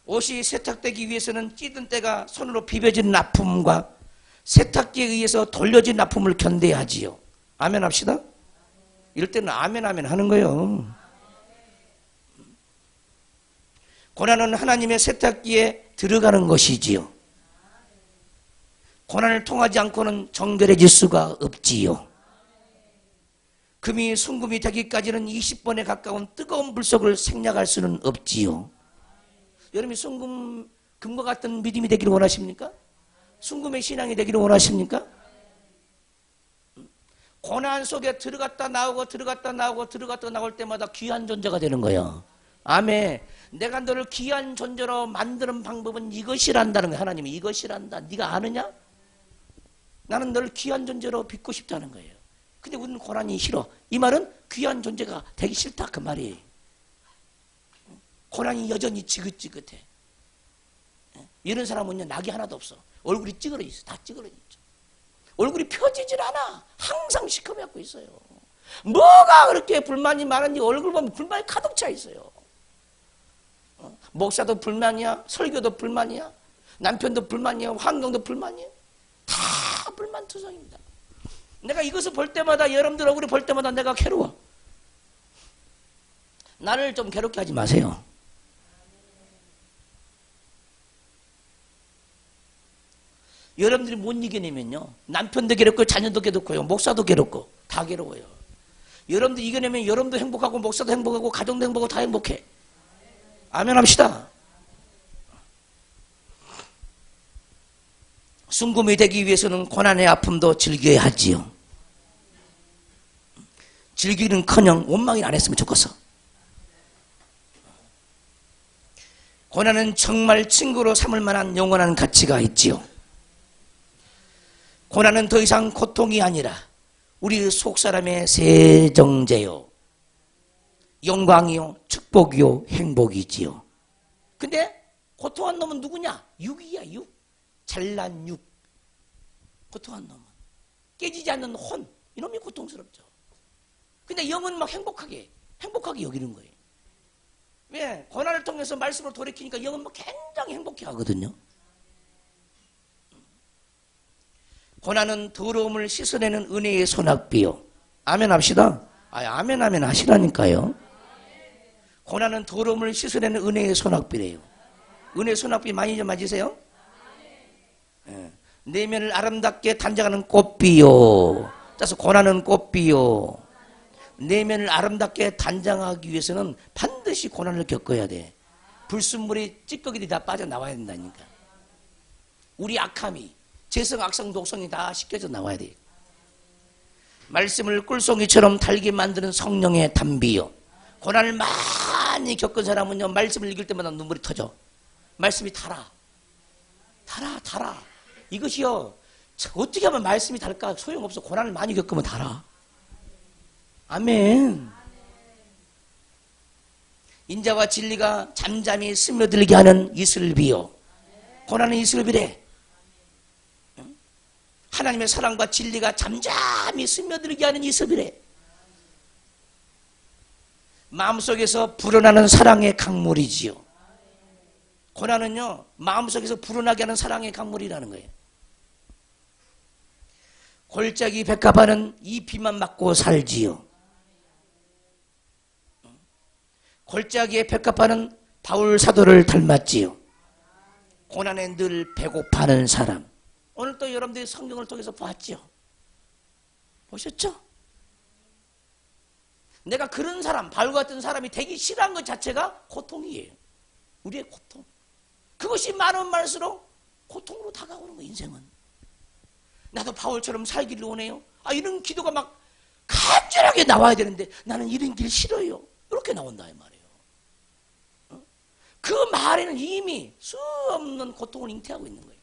옷이 세탁되기 위해서는 찌든 때가 손으로 비벼지는 아픔과 세탁기에 의해서 돌려진 아픔을 견뎌야 하지요. 아멘 합시다. 이럴 때는 아멘 아멘 하는 거예요. 고난은 하나님의 세탁기에 들어가는 것이지요. 고난을 통하지 않고는 정결해질 수가 없지요. 금이 순금이 되기까지는 20번에 가까운 뜨거운 불 속을 생략할 수는 없지요. 여러분이 순금, 금과 같은 믿음이 되기를 원하십니까? 순금의 신앙이 되기를 원하십니까? 고난 속에 들어갔다 나오고 들어갔다 나오고 들어갔다 나올 때마다 귀한 존재가 되는 거예요. 아멘. 내가 너를 귀한 존재로 만드는 방법은 이것이란다는 거예요. 하나님이 이것이란다. 네가 아느냐? 나는 너를 귀한 존재로 빚고 싶다는 거예요. 근데 우리는 고난이 싫어. 이 말은 귀한 존재가 되기 싫다 그 말이에요. 고난이 여전히 지긋지긋해. 이런 사람은요 낙이 하나도 없어. 얼굴이 찌그러 있어. 다 찌그러 있죠. 얼굴이 펴지질 않아. 항상 시커멓고 있어요. 뭐가 그렇게 불만이 많은지 얼굴 보면 불만이 가득 차 있어요. 목사도 불만이야. 설교도 불만이야. 남편도 불만이야. 환경도 불만이야. 다 불만투성입니다. 내가 이것을 볼 때마다 여러분들 얼굴이 볼 때마다 내가 괴로워. 나를 좀 괴롭게 하지 마세요. 여러분들이 못 이겨내면요 남편도 괴롭고 자녀도 괴롭고요 목사도 괴롭고 다 괴로워요. 여러분들 이겨내면 여러분도 행복하고 목사도 행복하고 가정도 행복하고 다 행복해. 아멘 합시다. 순금이 되기 위해서는 고난의 아픔도 즐겨야 하지요. 즐기는커녕 원망이 안 했으면 좋겠어. 고난은 정말 친구로 삼을 만한 영원한 가치가 있지요. 고난은 더 이상 고통이 아니라 우리 속사람의 세정제요, 영광이요, 축복이요, 행복이지요. 근데 고통한 놈은 누구냐? 육이야, 육. 잘난 육. 고통한 놈은 깨지지 않는 혼. 이놈이 고통스럽죠. 근데 영은 막 행복하게 여기는 거예요. 왜? 고난을 통해서 말씀을 돌이키니까 영은 막 굉장히 행복해 하거든요. 고난은 더러움을 씻어내는 은혜의 소낙비요. 아멘 합시다. 아멘 아멘 하시라니까요. 고난은 더러움을 씻어내는 은혜의 소낙비래요. 은혜의 소낙비 많이 좀 맞으세요? 내면을 아름답게 단장하는 꽃비요. 따라서 고난은 꽃비요. 내면을 아름답게 단장하기 위해서는 반드시 고난을 겪어야 돼. 불순물이 찌꺼기들이 다 빠져나와야 된다니까. 우리 악함이, 재성, 악성, 독성이 다 씻겨져 나와야 돼요. 말씀을 꿀송이처럼 달게 만드는 성령의 담비요. 고난을 많이 겪은 사람은요, 말씀을 읽을 때마다 눈물이 터져. 말씀이 달아. 달아. 이것이요, 어떻게 하면 말씀이 달까? 소용없어. 고난을 많이 겪으면 달아. 아멘. 인자와 진리가 잠잠히 스며들게 하는 이슬비요. 고난은 이슬비래. 하나님의 사랑과 진리가 잠잠히 스며들게 하는 이슬비래. 마음속에서 불어나는 사랑의 강물이지요. 고난은요, 마음속에서 불어나게 하는 사랑의 강물이라는 거예요. 골짜기 백합화는 이 비만 맞고 살지요. 골짜기의 백합화는 바울 사도를 닮았지요. 고난에 늘 배고파하는 사람. 오늘 또 여러분들이 성경을 통해서 보았죠. 보셨죠? 내가 그런 사람, 바울 같은 사람이 되기 싫어한 것 자체가 고통이에요. 우리의 고통. 그것이 많으면 많을수록 고통으로 다가오는 거예요, 인생은. 나도 바울처럼 살기를 원해요. 이런 기도가 막 간절하게 나와야 되는데 나는 이런 길 싫어요. 이렇게 나온다 이 말이에요. 그 말에는 이미 수없는 고통을 잉태하고 있는 거예요.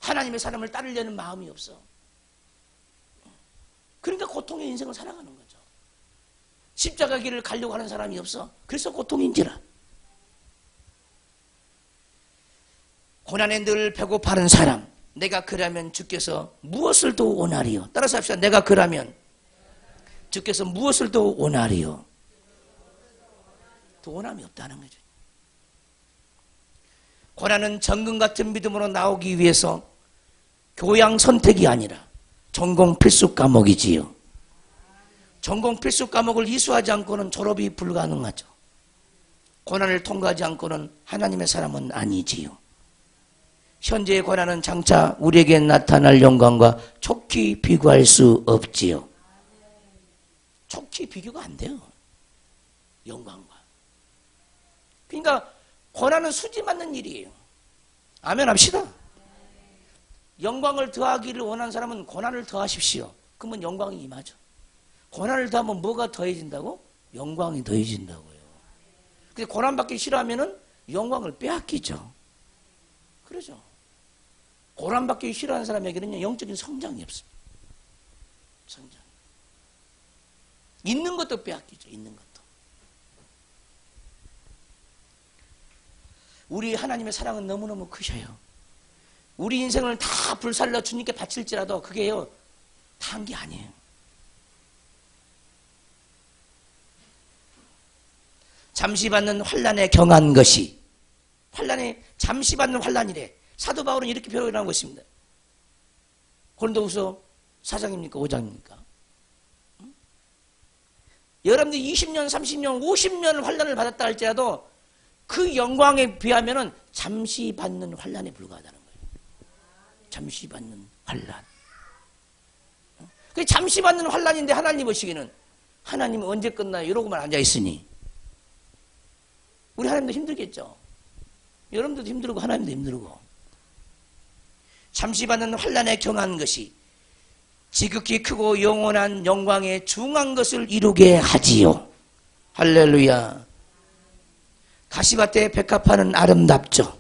하나님의 사람을 따르려는 마음이 없어. 그러니까 고통의 인생을 살아가는 거죠. 십자가 길을 가려고 하는 사람이 없어. 그래서 고통인지라. 고난에 늘 배고파하는 사람. 내가 그라면 주께서 무엇을 더 원하리요? 따라서 합시다. 내가 그라면 주께서 무엇을 더 원하리요? 더 원함이 없다는 거죠. 고난은 정금 같은 믿음으로 나오기 위해서 교양 선택이 아니라 전공 필수 과목이지요. 전공 필수 과목을 이수하지 않고는 졸업이 불가능하죠. 고난을 통과하지 않고는 하나님의 사람은 아니지요. 현재의 고난은 장차 우리에게 나타날 영광과 촉히 비교할 수 없지요. 촉히 비교가 안 돼요. 영광과. 그러니까 고난은 수지 맞는 일이에요. 아멘 합시다. 영광을 더하기를 원하는 사람은 고난을 더하십시오. 그러면 영광이 임하죠. 고난을 더하면 뭐가 더해진다고? 영광이 더해진다고요. 근데 고난받기 싫어하면은 영광을 빼앗기죠. 그러죠. 고난받기 싫어하는 사람에게는 영적인 성장이 없습니다. 성장. 있는 것도 빼앗기죠. 있는 것도. 우리 하나님의 사랑은 너무너무 크셔요. 우리 인생을 다 불살러 주님께 바칠지라도 그게요, 다 한 게 아니에요. 잠시 받는 환난에 경한 것이, 환난에 잠시 받는 환난이래. 사도 바울은 이렇게 표현한 것입니다. 고린도후서 4장입니까? 5장입니까? 여러분들 20년, 30년, 50년 환난을 받았다 할지라도 그 영광에 비하면은 잠시 받는 환난에 불과하다는 거예요. 잠시 받는 환난. 그 잠시 받는 환난인데 하나님 보시기는 하나님은 언제 끝나요? 이러고만 앉아 있으니 우리 하나님도 힘들겠죠. 여러분들도 힘들고 하나님도 힘들고. 잠시 받는 환난에 경한 것이 지극히 크고 영원한 영광의 중한 것을 이루게 하지요. 할렐루야. 가시밭에 백합화는 아름답죠.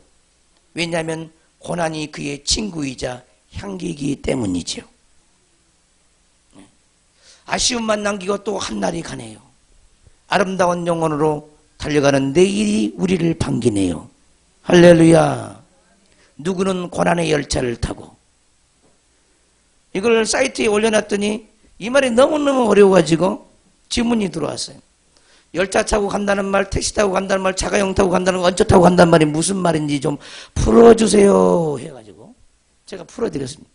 왜냐하면 고난이 그의 친구이자 향기이기 때문이죠. 아쉬움만 남기고 또 한 날이 가네요. 아름다운 영혼으로 달려가는 내일이 우리를 반기네요. 할렐루야. 누구는 고난의 열차를 타고, 이걸 사이트에 올려놨더니 이 말이 너무너무 어려워가지고 질문이 들어왔어요. 열차 타고 간다는 말, 택시 타고 간다는 말, 자가용 타고 간다는 거, 언제 타고 간다는 말이 무슨 말인지 좀 풀어주세요 해가지고 제가 풀어드렸습니다.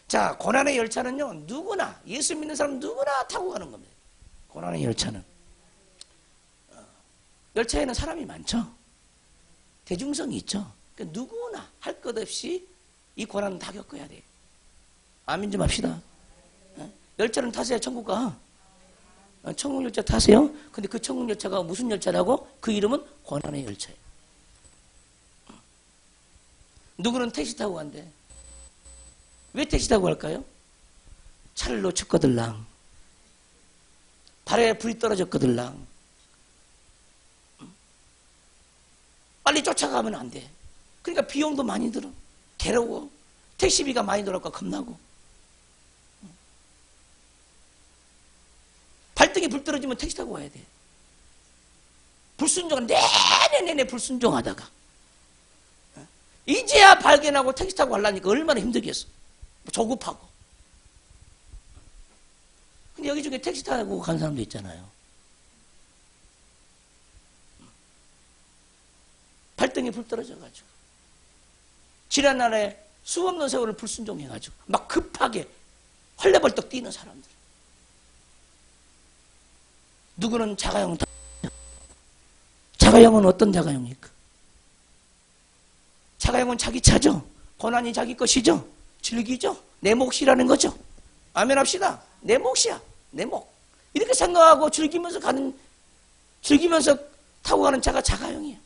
자, 고난의 열차는요, 누구나, 예수 믿는 사람 누구나 타고 가는 겁니다. 고난의 열차는. 열차에는 사람이 많죠. 대중성이 있죠. 그러니까 누구나 할 것 없이 이 고난은 다 겪어야 돼요. 아멘 좀 합시다. 열차는 타세요, 천국 가. 천국열차 타세요? 근데 그 천국열차가 무슨 열차라고? 그 이름은 고난의 열차예요. 누구는 택시 타고 간대. 왜 택시 타고 갈까요? 차를 놓쳤거들랑, 발에 불이 떨어졌거들랑, 빨리 쫓아가면 안 돼. 그러니까 비용도 많이 들어. 괴로워. 택시비가 많이 들어갈까 겁나고. 발등에 불 떨어지면 택시 타고 가야 돼. 불순종은 내내 불순종하다가 이제야 발견하고 택시 타고 가려니까 얼마나 힘들겠어. 조급하고. 근데 여기 중에 택시 타고 간 사람도 있잖아요. 발등에 불 떨어져가지고 지난날에 수없는 세월을 불순종해가지고 막 급하게 헐레벌떡 뛰는 사람들. 누구는 자가용 타. 자가용은 어떤 자가용입니까? 자가용은 자기 차죠. 고난이 자기 것이죠. 즐기죠. 내 몫이라는 거죠. 아멘 합시다. 내 몫이야. 내 몫. 이렇게 생각하고 즐기면서 타고 가는 차가 자가용이에요.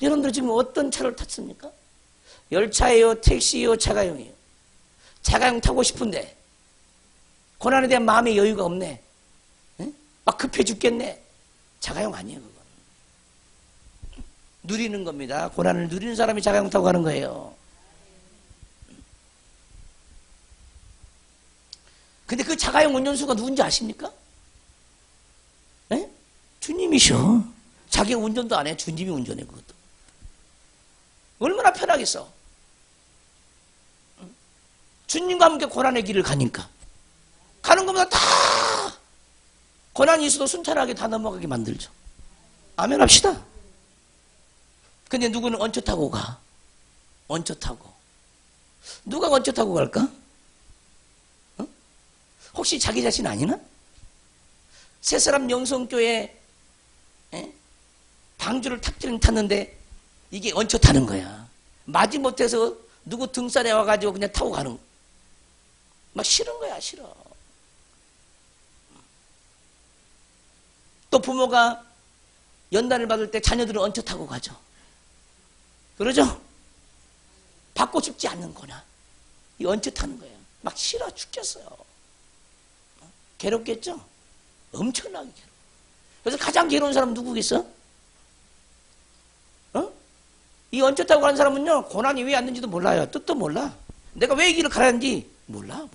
여러분들 지금 어떤 차를 탔습니까? 열차예요, 택시예요, 자가용이에요. 자가용 타고 싶은데 고난에 대한 마음의 여유가 없네. 응? 막 급해 죽겠네. 자가용 아니에요, 그건. 누리는 겁니다. 고난을 누리는 사람이 자가용 타고 가는 거예요. 근데 그 자가용 운전수가 누군지 아십니까? 에? 주님이셔. 자기가 운전도 안 해. 주님이 운전해, 그것도. 얼마나 편하겠어. 주님과 함께 고난의 길을 가니까. 가는 것보다 다 고난이 있어도 순탄하게 다 넘어가게 만들죠. 아멘 합시다. 근데 누구는 얹혀 타고 가. 얹혀 타고. 누가 얹혀 타고 갈까? 어? 혹시 자기 자신 아니나? 새사람 영성교회 방주를 탔는데 이게 얹혀 타는 거야. 마지못해서 누구 등살에 와가지고 그냥 타고 가는 거야. 막 싫은 거야, 싫어. 또 부모가 연단을 받을 때 자녀들을 얹혀 타고 가죠. 그러죠? 받고 싶지 않는 거나 이 얹혀 타는 거예요. 막 싫어 죽겠어요. 괴롭겠죠? 엄청나게 괴로워. 그래서 가장 괴로운 사람은 누구겠어? 이 얹혀 타고 가는 사람은요, 고난이 왜 왔는지도 몰라요. 뜻도 몰라. 내가 왜 이 길을 가야 하는지 몰라.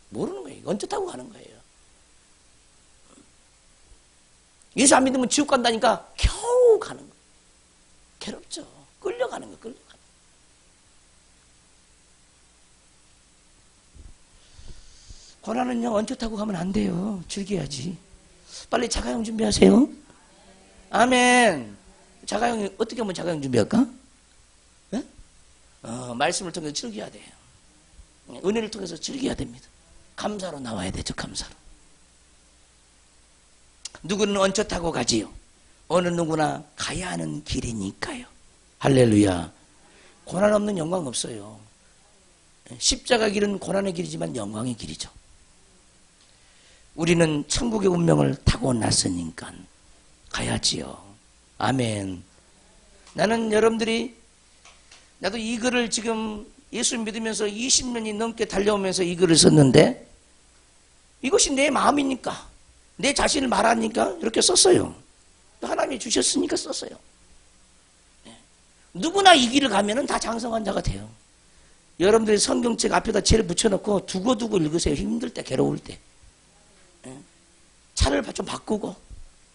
모르는 거예요. 얹혀 타고 가는 거예요. 예수 안 믿으면 지옥 간다니까 겨우 가는 거예요. 괴롭죠. 끌려가는 거예요. 끌려가는 거예요. 고난은요, 얹혀 타고 가면 안 돼요. 즐겨야지. 빨리 자가용 준비하세요. 아멘. 자가용, 어떻게 하면 자가용 준비할까? 네? 말씀을 통해서 즐겨야 돼요. 은혜를 통해서 즐겨야 됩니다. 감사로 나와야 되죠, 감사로. 누구는 얹혀 타고 가지요. 어느 누구나 가야 하는 길이니까요. 할렐루야. 고난 없는 영광 없어요. 십자가 길은 고난의 길이지만 영광의 길이죠. 우리는 천국의 운명을 타고 났으니까 가야지요. 아멘. 나는 여러분들이, 나도 이 글을 지금 예수 믿으면서 20년이 넘게 달려오면서 이 글을 썼는데 이것이 내 마음이니까, 내 자신을 말하니까 이렇게 썼어요. 하나님이 주셨으니까 썼어요. 누구나 이 길을 가면은 다 장성한 자가 돼요. 여러분들이 성경책 앞에다 제일 붙여놓고 두고두고 읽으세요. 힘들 때, 괴로울 때. 차를 좀 바꾸고.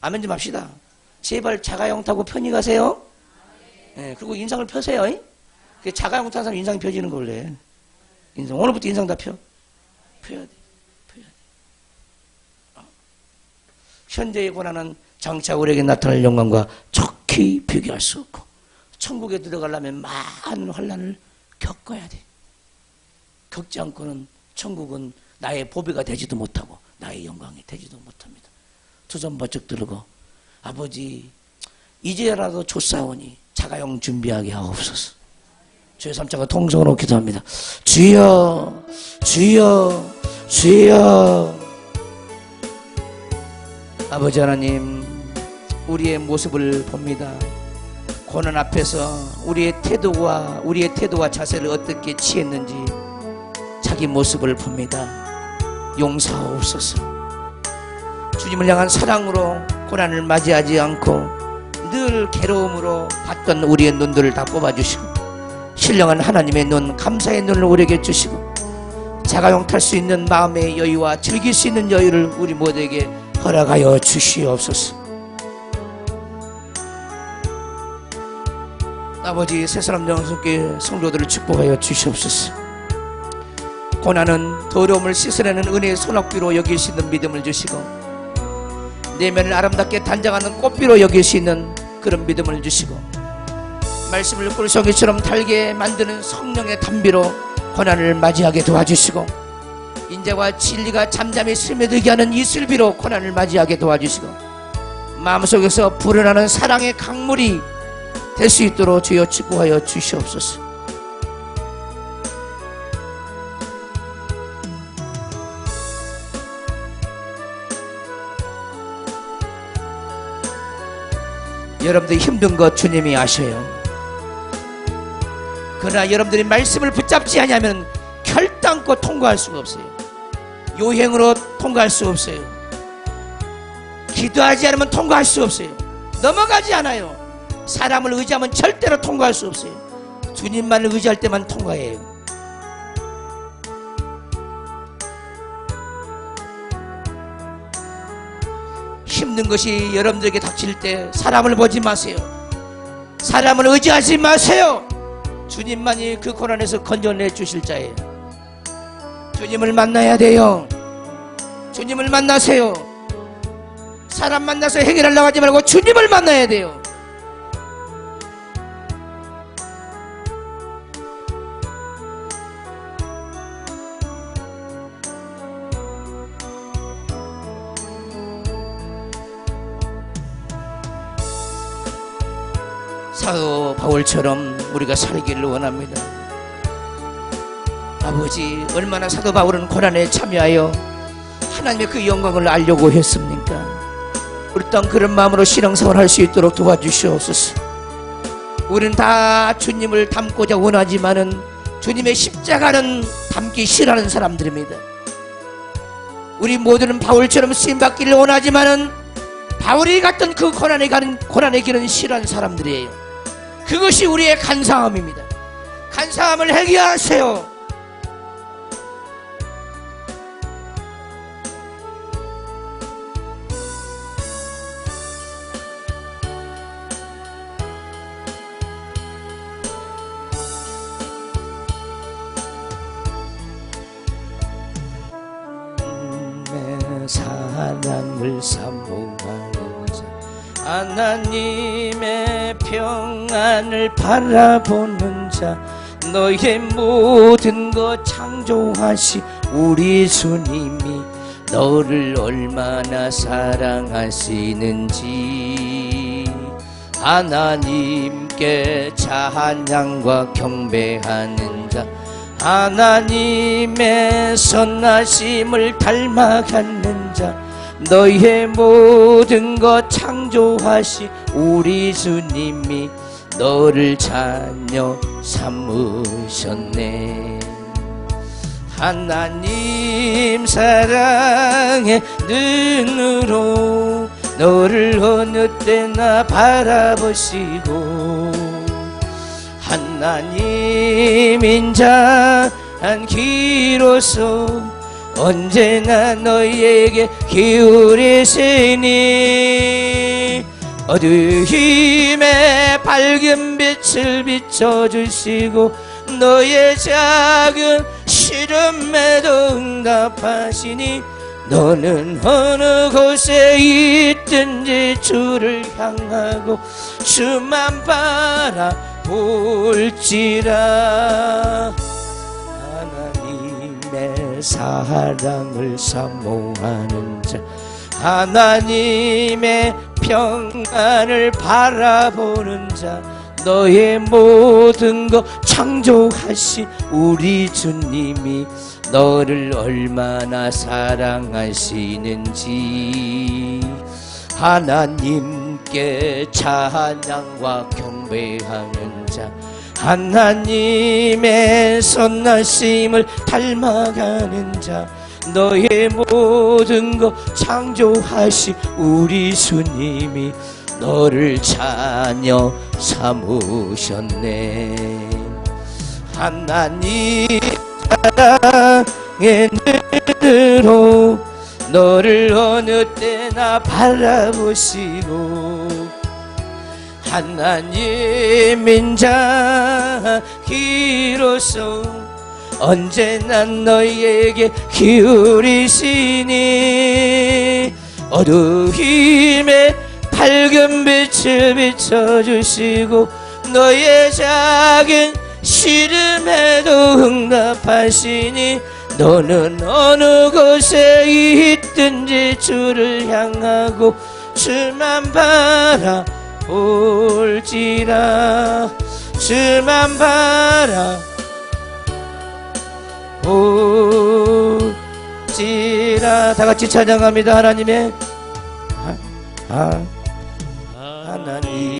아멘 좀 합시다. 제발 자가용 타고 편히 가세요. 그리고 인상을 펴세요. 자가용 타는 사람 인상이 펴지는 거 원래. 인상. 오늘부터 인상 다 펴. 펴야 돼. 현재의 고난은 장차 우리에게 나타날 영광과 척히 비교할 수 없고, 천국에 들어가려면 많은 환난을 겪어야 돼. 겪지 않고는 천국은 나의 보배가 되지도 못하고 나의 영광이 되지도 못합니다. 두 손 번쩍 들고, 아버지 이제라도 조사오니 자가용 준비하게 하옵소서. 주의 삼자가 통성으로 기도합니다. 주여, 주여, 주여. 아버지 하나님, 우리의 모습을 봅니다. 고난 앞에서 우리의 태도와 자세를 어떻게 취했는지 자기 모습을 봅니다. 용서하옵소서. 주님을 향한 사랑으로 고난을 맞이하지 않고 늘 괴로움으로 봤던 우리의 눈들을 다 뽑아주시고, 신령한 하나님의 눈, 감사의 눈을 우리에게 주시고, 자가용 탈 수 있는 마음의 여유와 즐길 수 있는 여유를 우리 모두에게 허락하여 주시옵소서. 아버지, 새사람 영성께 성도들을 축복하여 주시옵소서. 고난은 더러움을 씻어내는 은혜의 손업비로 여길 수 있는 믿음을 주시고, 내면을 아름답게 단장하는 꽃비로 여길 수 있는 그런 믿음을 주시고, 말씀을 꿀송이처럼 달게 만드는 성령의 담비로 고난을 맞이하게 도와주시고, 인자와 진리가 잠잠히 스며들게 하는 이슬비로 고난을 맞이하게 도와주시고, 마음속에서 불어나는 사랑의 강물이 될 수 있도록 주여 축복하여 주시옵소서. 여러분들 힘든 것 주님이 아셔요. 그러나 여러분들이 말씀을 붙잡지 않으면 결단코 통과할 수가 없어요. 요행으로 통과할 수 없어요. 기도하지 않으면 통과할 수 없어요. 넘어가지 않아요. 사람을 의지하면 절대로 통과할 수 없어요. 주님만을 의지할 때만 통과해요. 힘든 것이 여러분들에게 닥칠 때 사람을 보지 마세요. 사람을 의지하지 마세요. 주님만이 그 고난에서 건져내 주실 자예요. 주님을 만나야 돼요. 주님을 만나세요. 사람 만나서 해결하려고 하지 말고 주님을 만나야 돼요. 사도 바울처럼 우리가 살기를 원합니다. 아버지, 얼마나 사도 바울은 고난에 참여하여 하나님의 그 영광을 알려고 했습니까? 우리 또한 그런 마음으로 신앙생활을 할 수 있도록 도와주시옵소서. 우리는 다 주님을 닮고자 원하지만은 주님의 십자가는 닮기 싫어하는 사람들입니다. 우리 모두는 바울처럼 쓰임받기를 원하지만은 바울이 갔던 그 고난의 길은 싫어하는 사람들이에요. 그것이 우리의 간사함입니다. 간사함을 해결하세요. 내 사랑을 사모하는 자, 하나님의 평안을 바라보는 자, 너의 모든 것 창조하시 우리 주님이 너를 얼마나 사랑하시는지, 하나님께 찬양과 경배하는 자, 하나님의 선하심을 닮아가는 자, 너의 모든 것 창조하시 우리 주님이 너를 자녀 삼으셨네. 하나님 사랑의 눈으로 너를 어느 때나 바라보시고, 하나님 인자한 귀로서 언제나 너희에게 기울이시니, 어두움의 밝은 빛을 비춰주시고 너의 작은 시름에도 응답하시니, 너는 어느 곳에 있든지 주를 향하고 주만 바라볼지라. 하나님의 사랑을 사모하는 자, 하나님의 평안을 바라보는 자, 너의 모든 것 창조하신 우리 주님이 너를 얼마나 사랑하시는지, 하나님께 찬양과 경배하는 자, 하나님의 선하심을 닮아가는 자, 너의 모든 것 창조하신 우리 주님이 너를 자녀 삼으셨네. 하나님 사랑의 눈으로 너를 어느 때나 바라보시고 하나님 인자기로서 언제나 너희에게 기울이시니 어두움에 밝은 빛을 비춰주시고 너의 작은 시름에도 응답하시니 너는 어느 곳에 있든지 주를 향하고 주만 바라볼지라. 주만 바라볼지라. 다같이 찬양합니다. 하나님의 하나님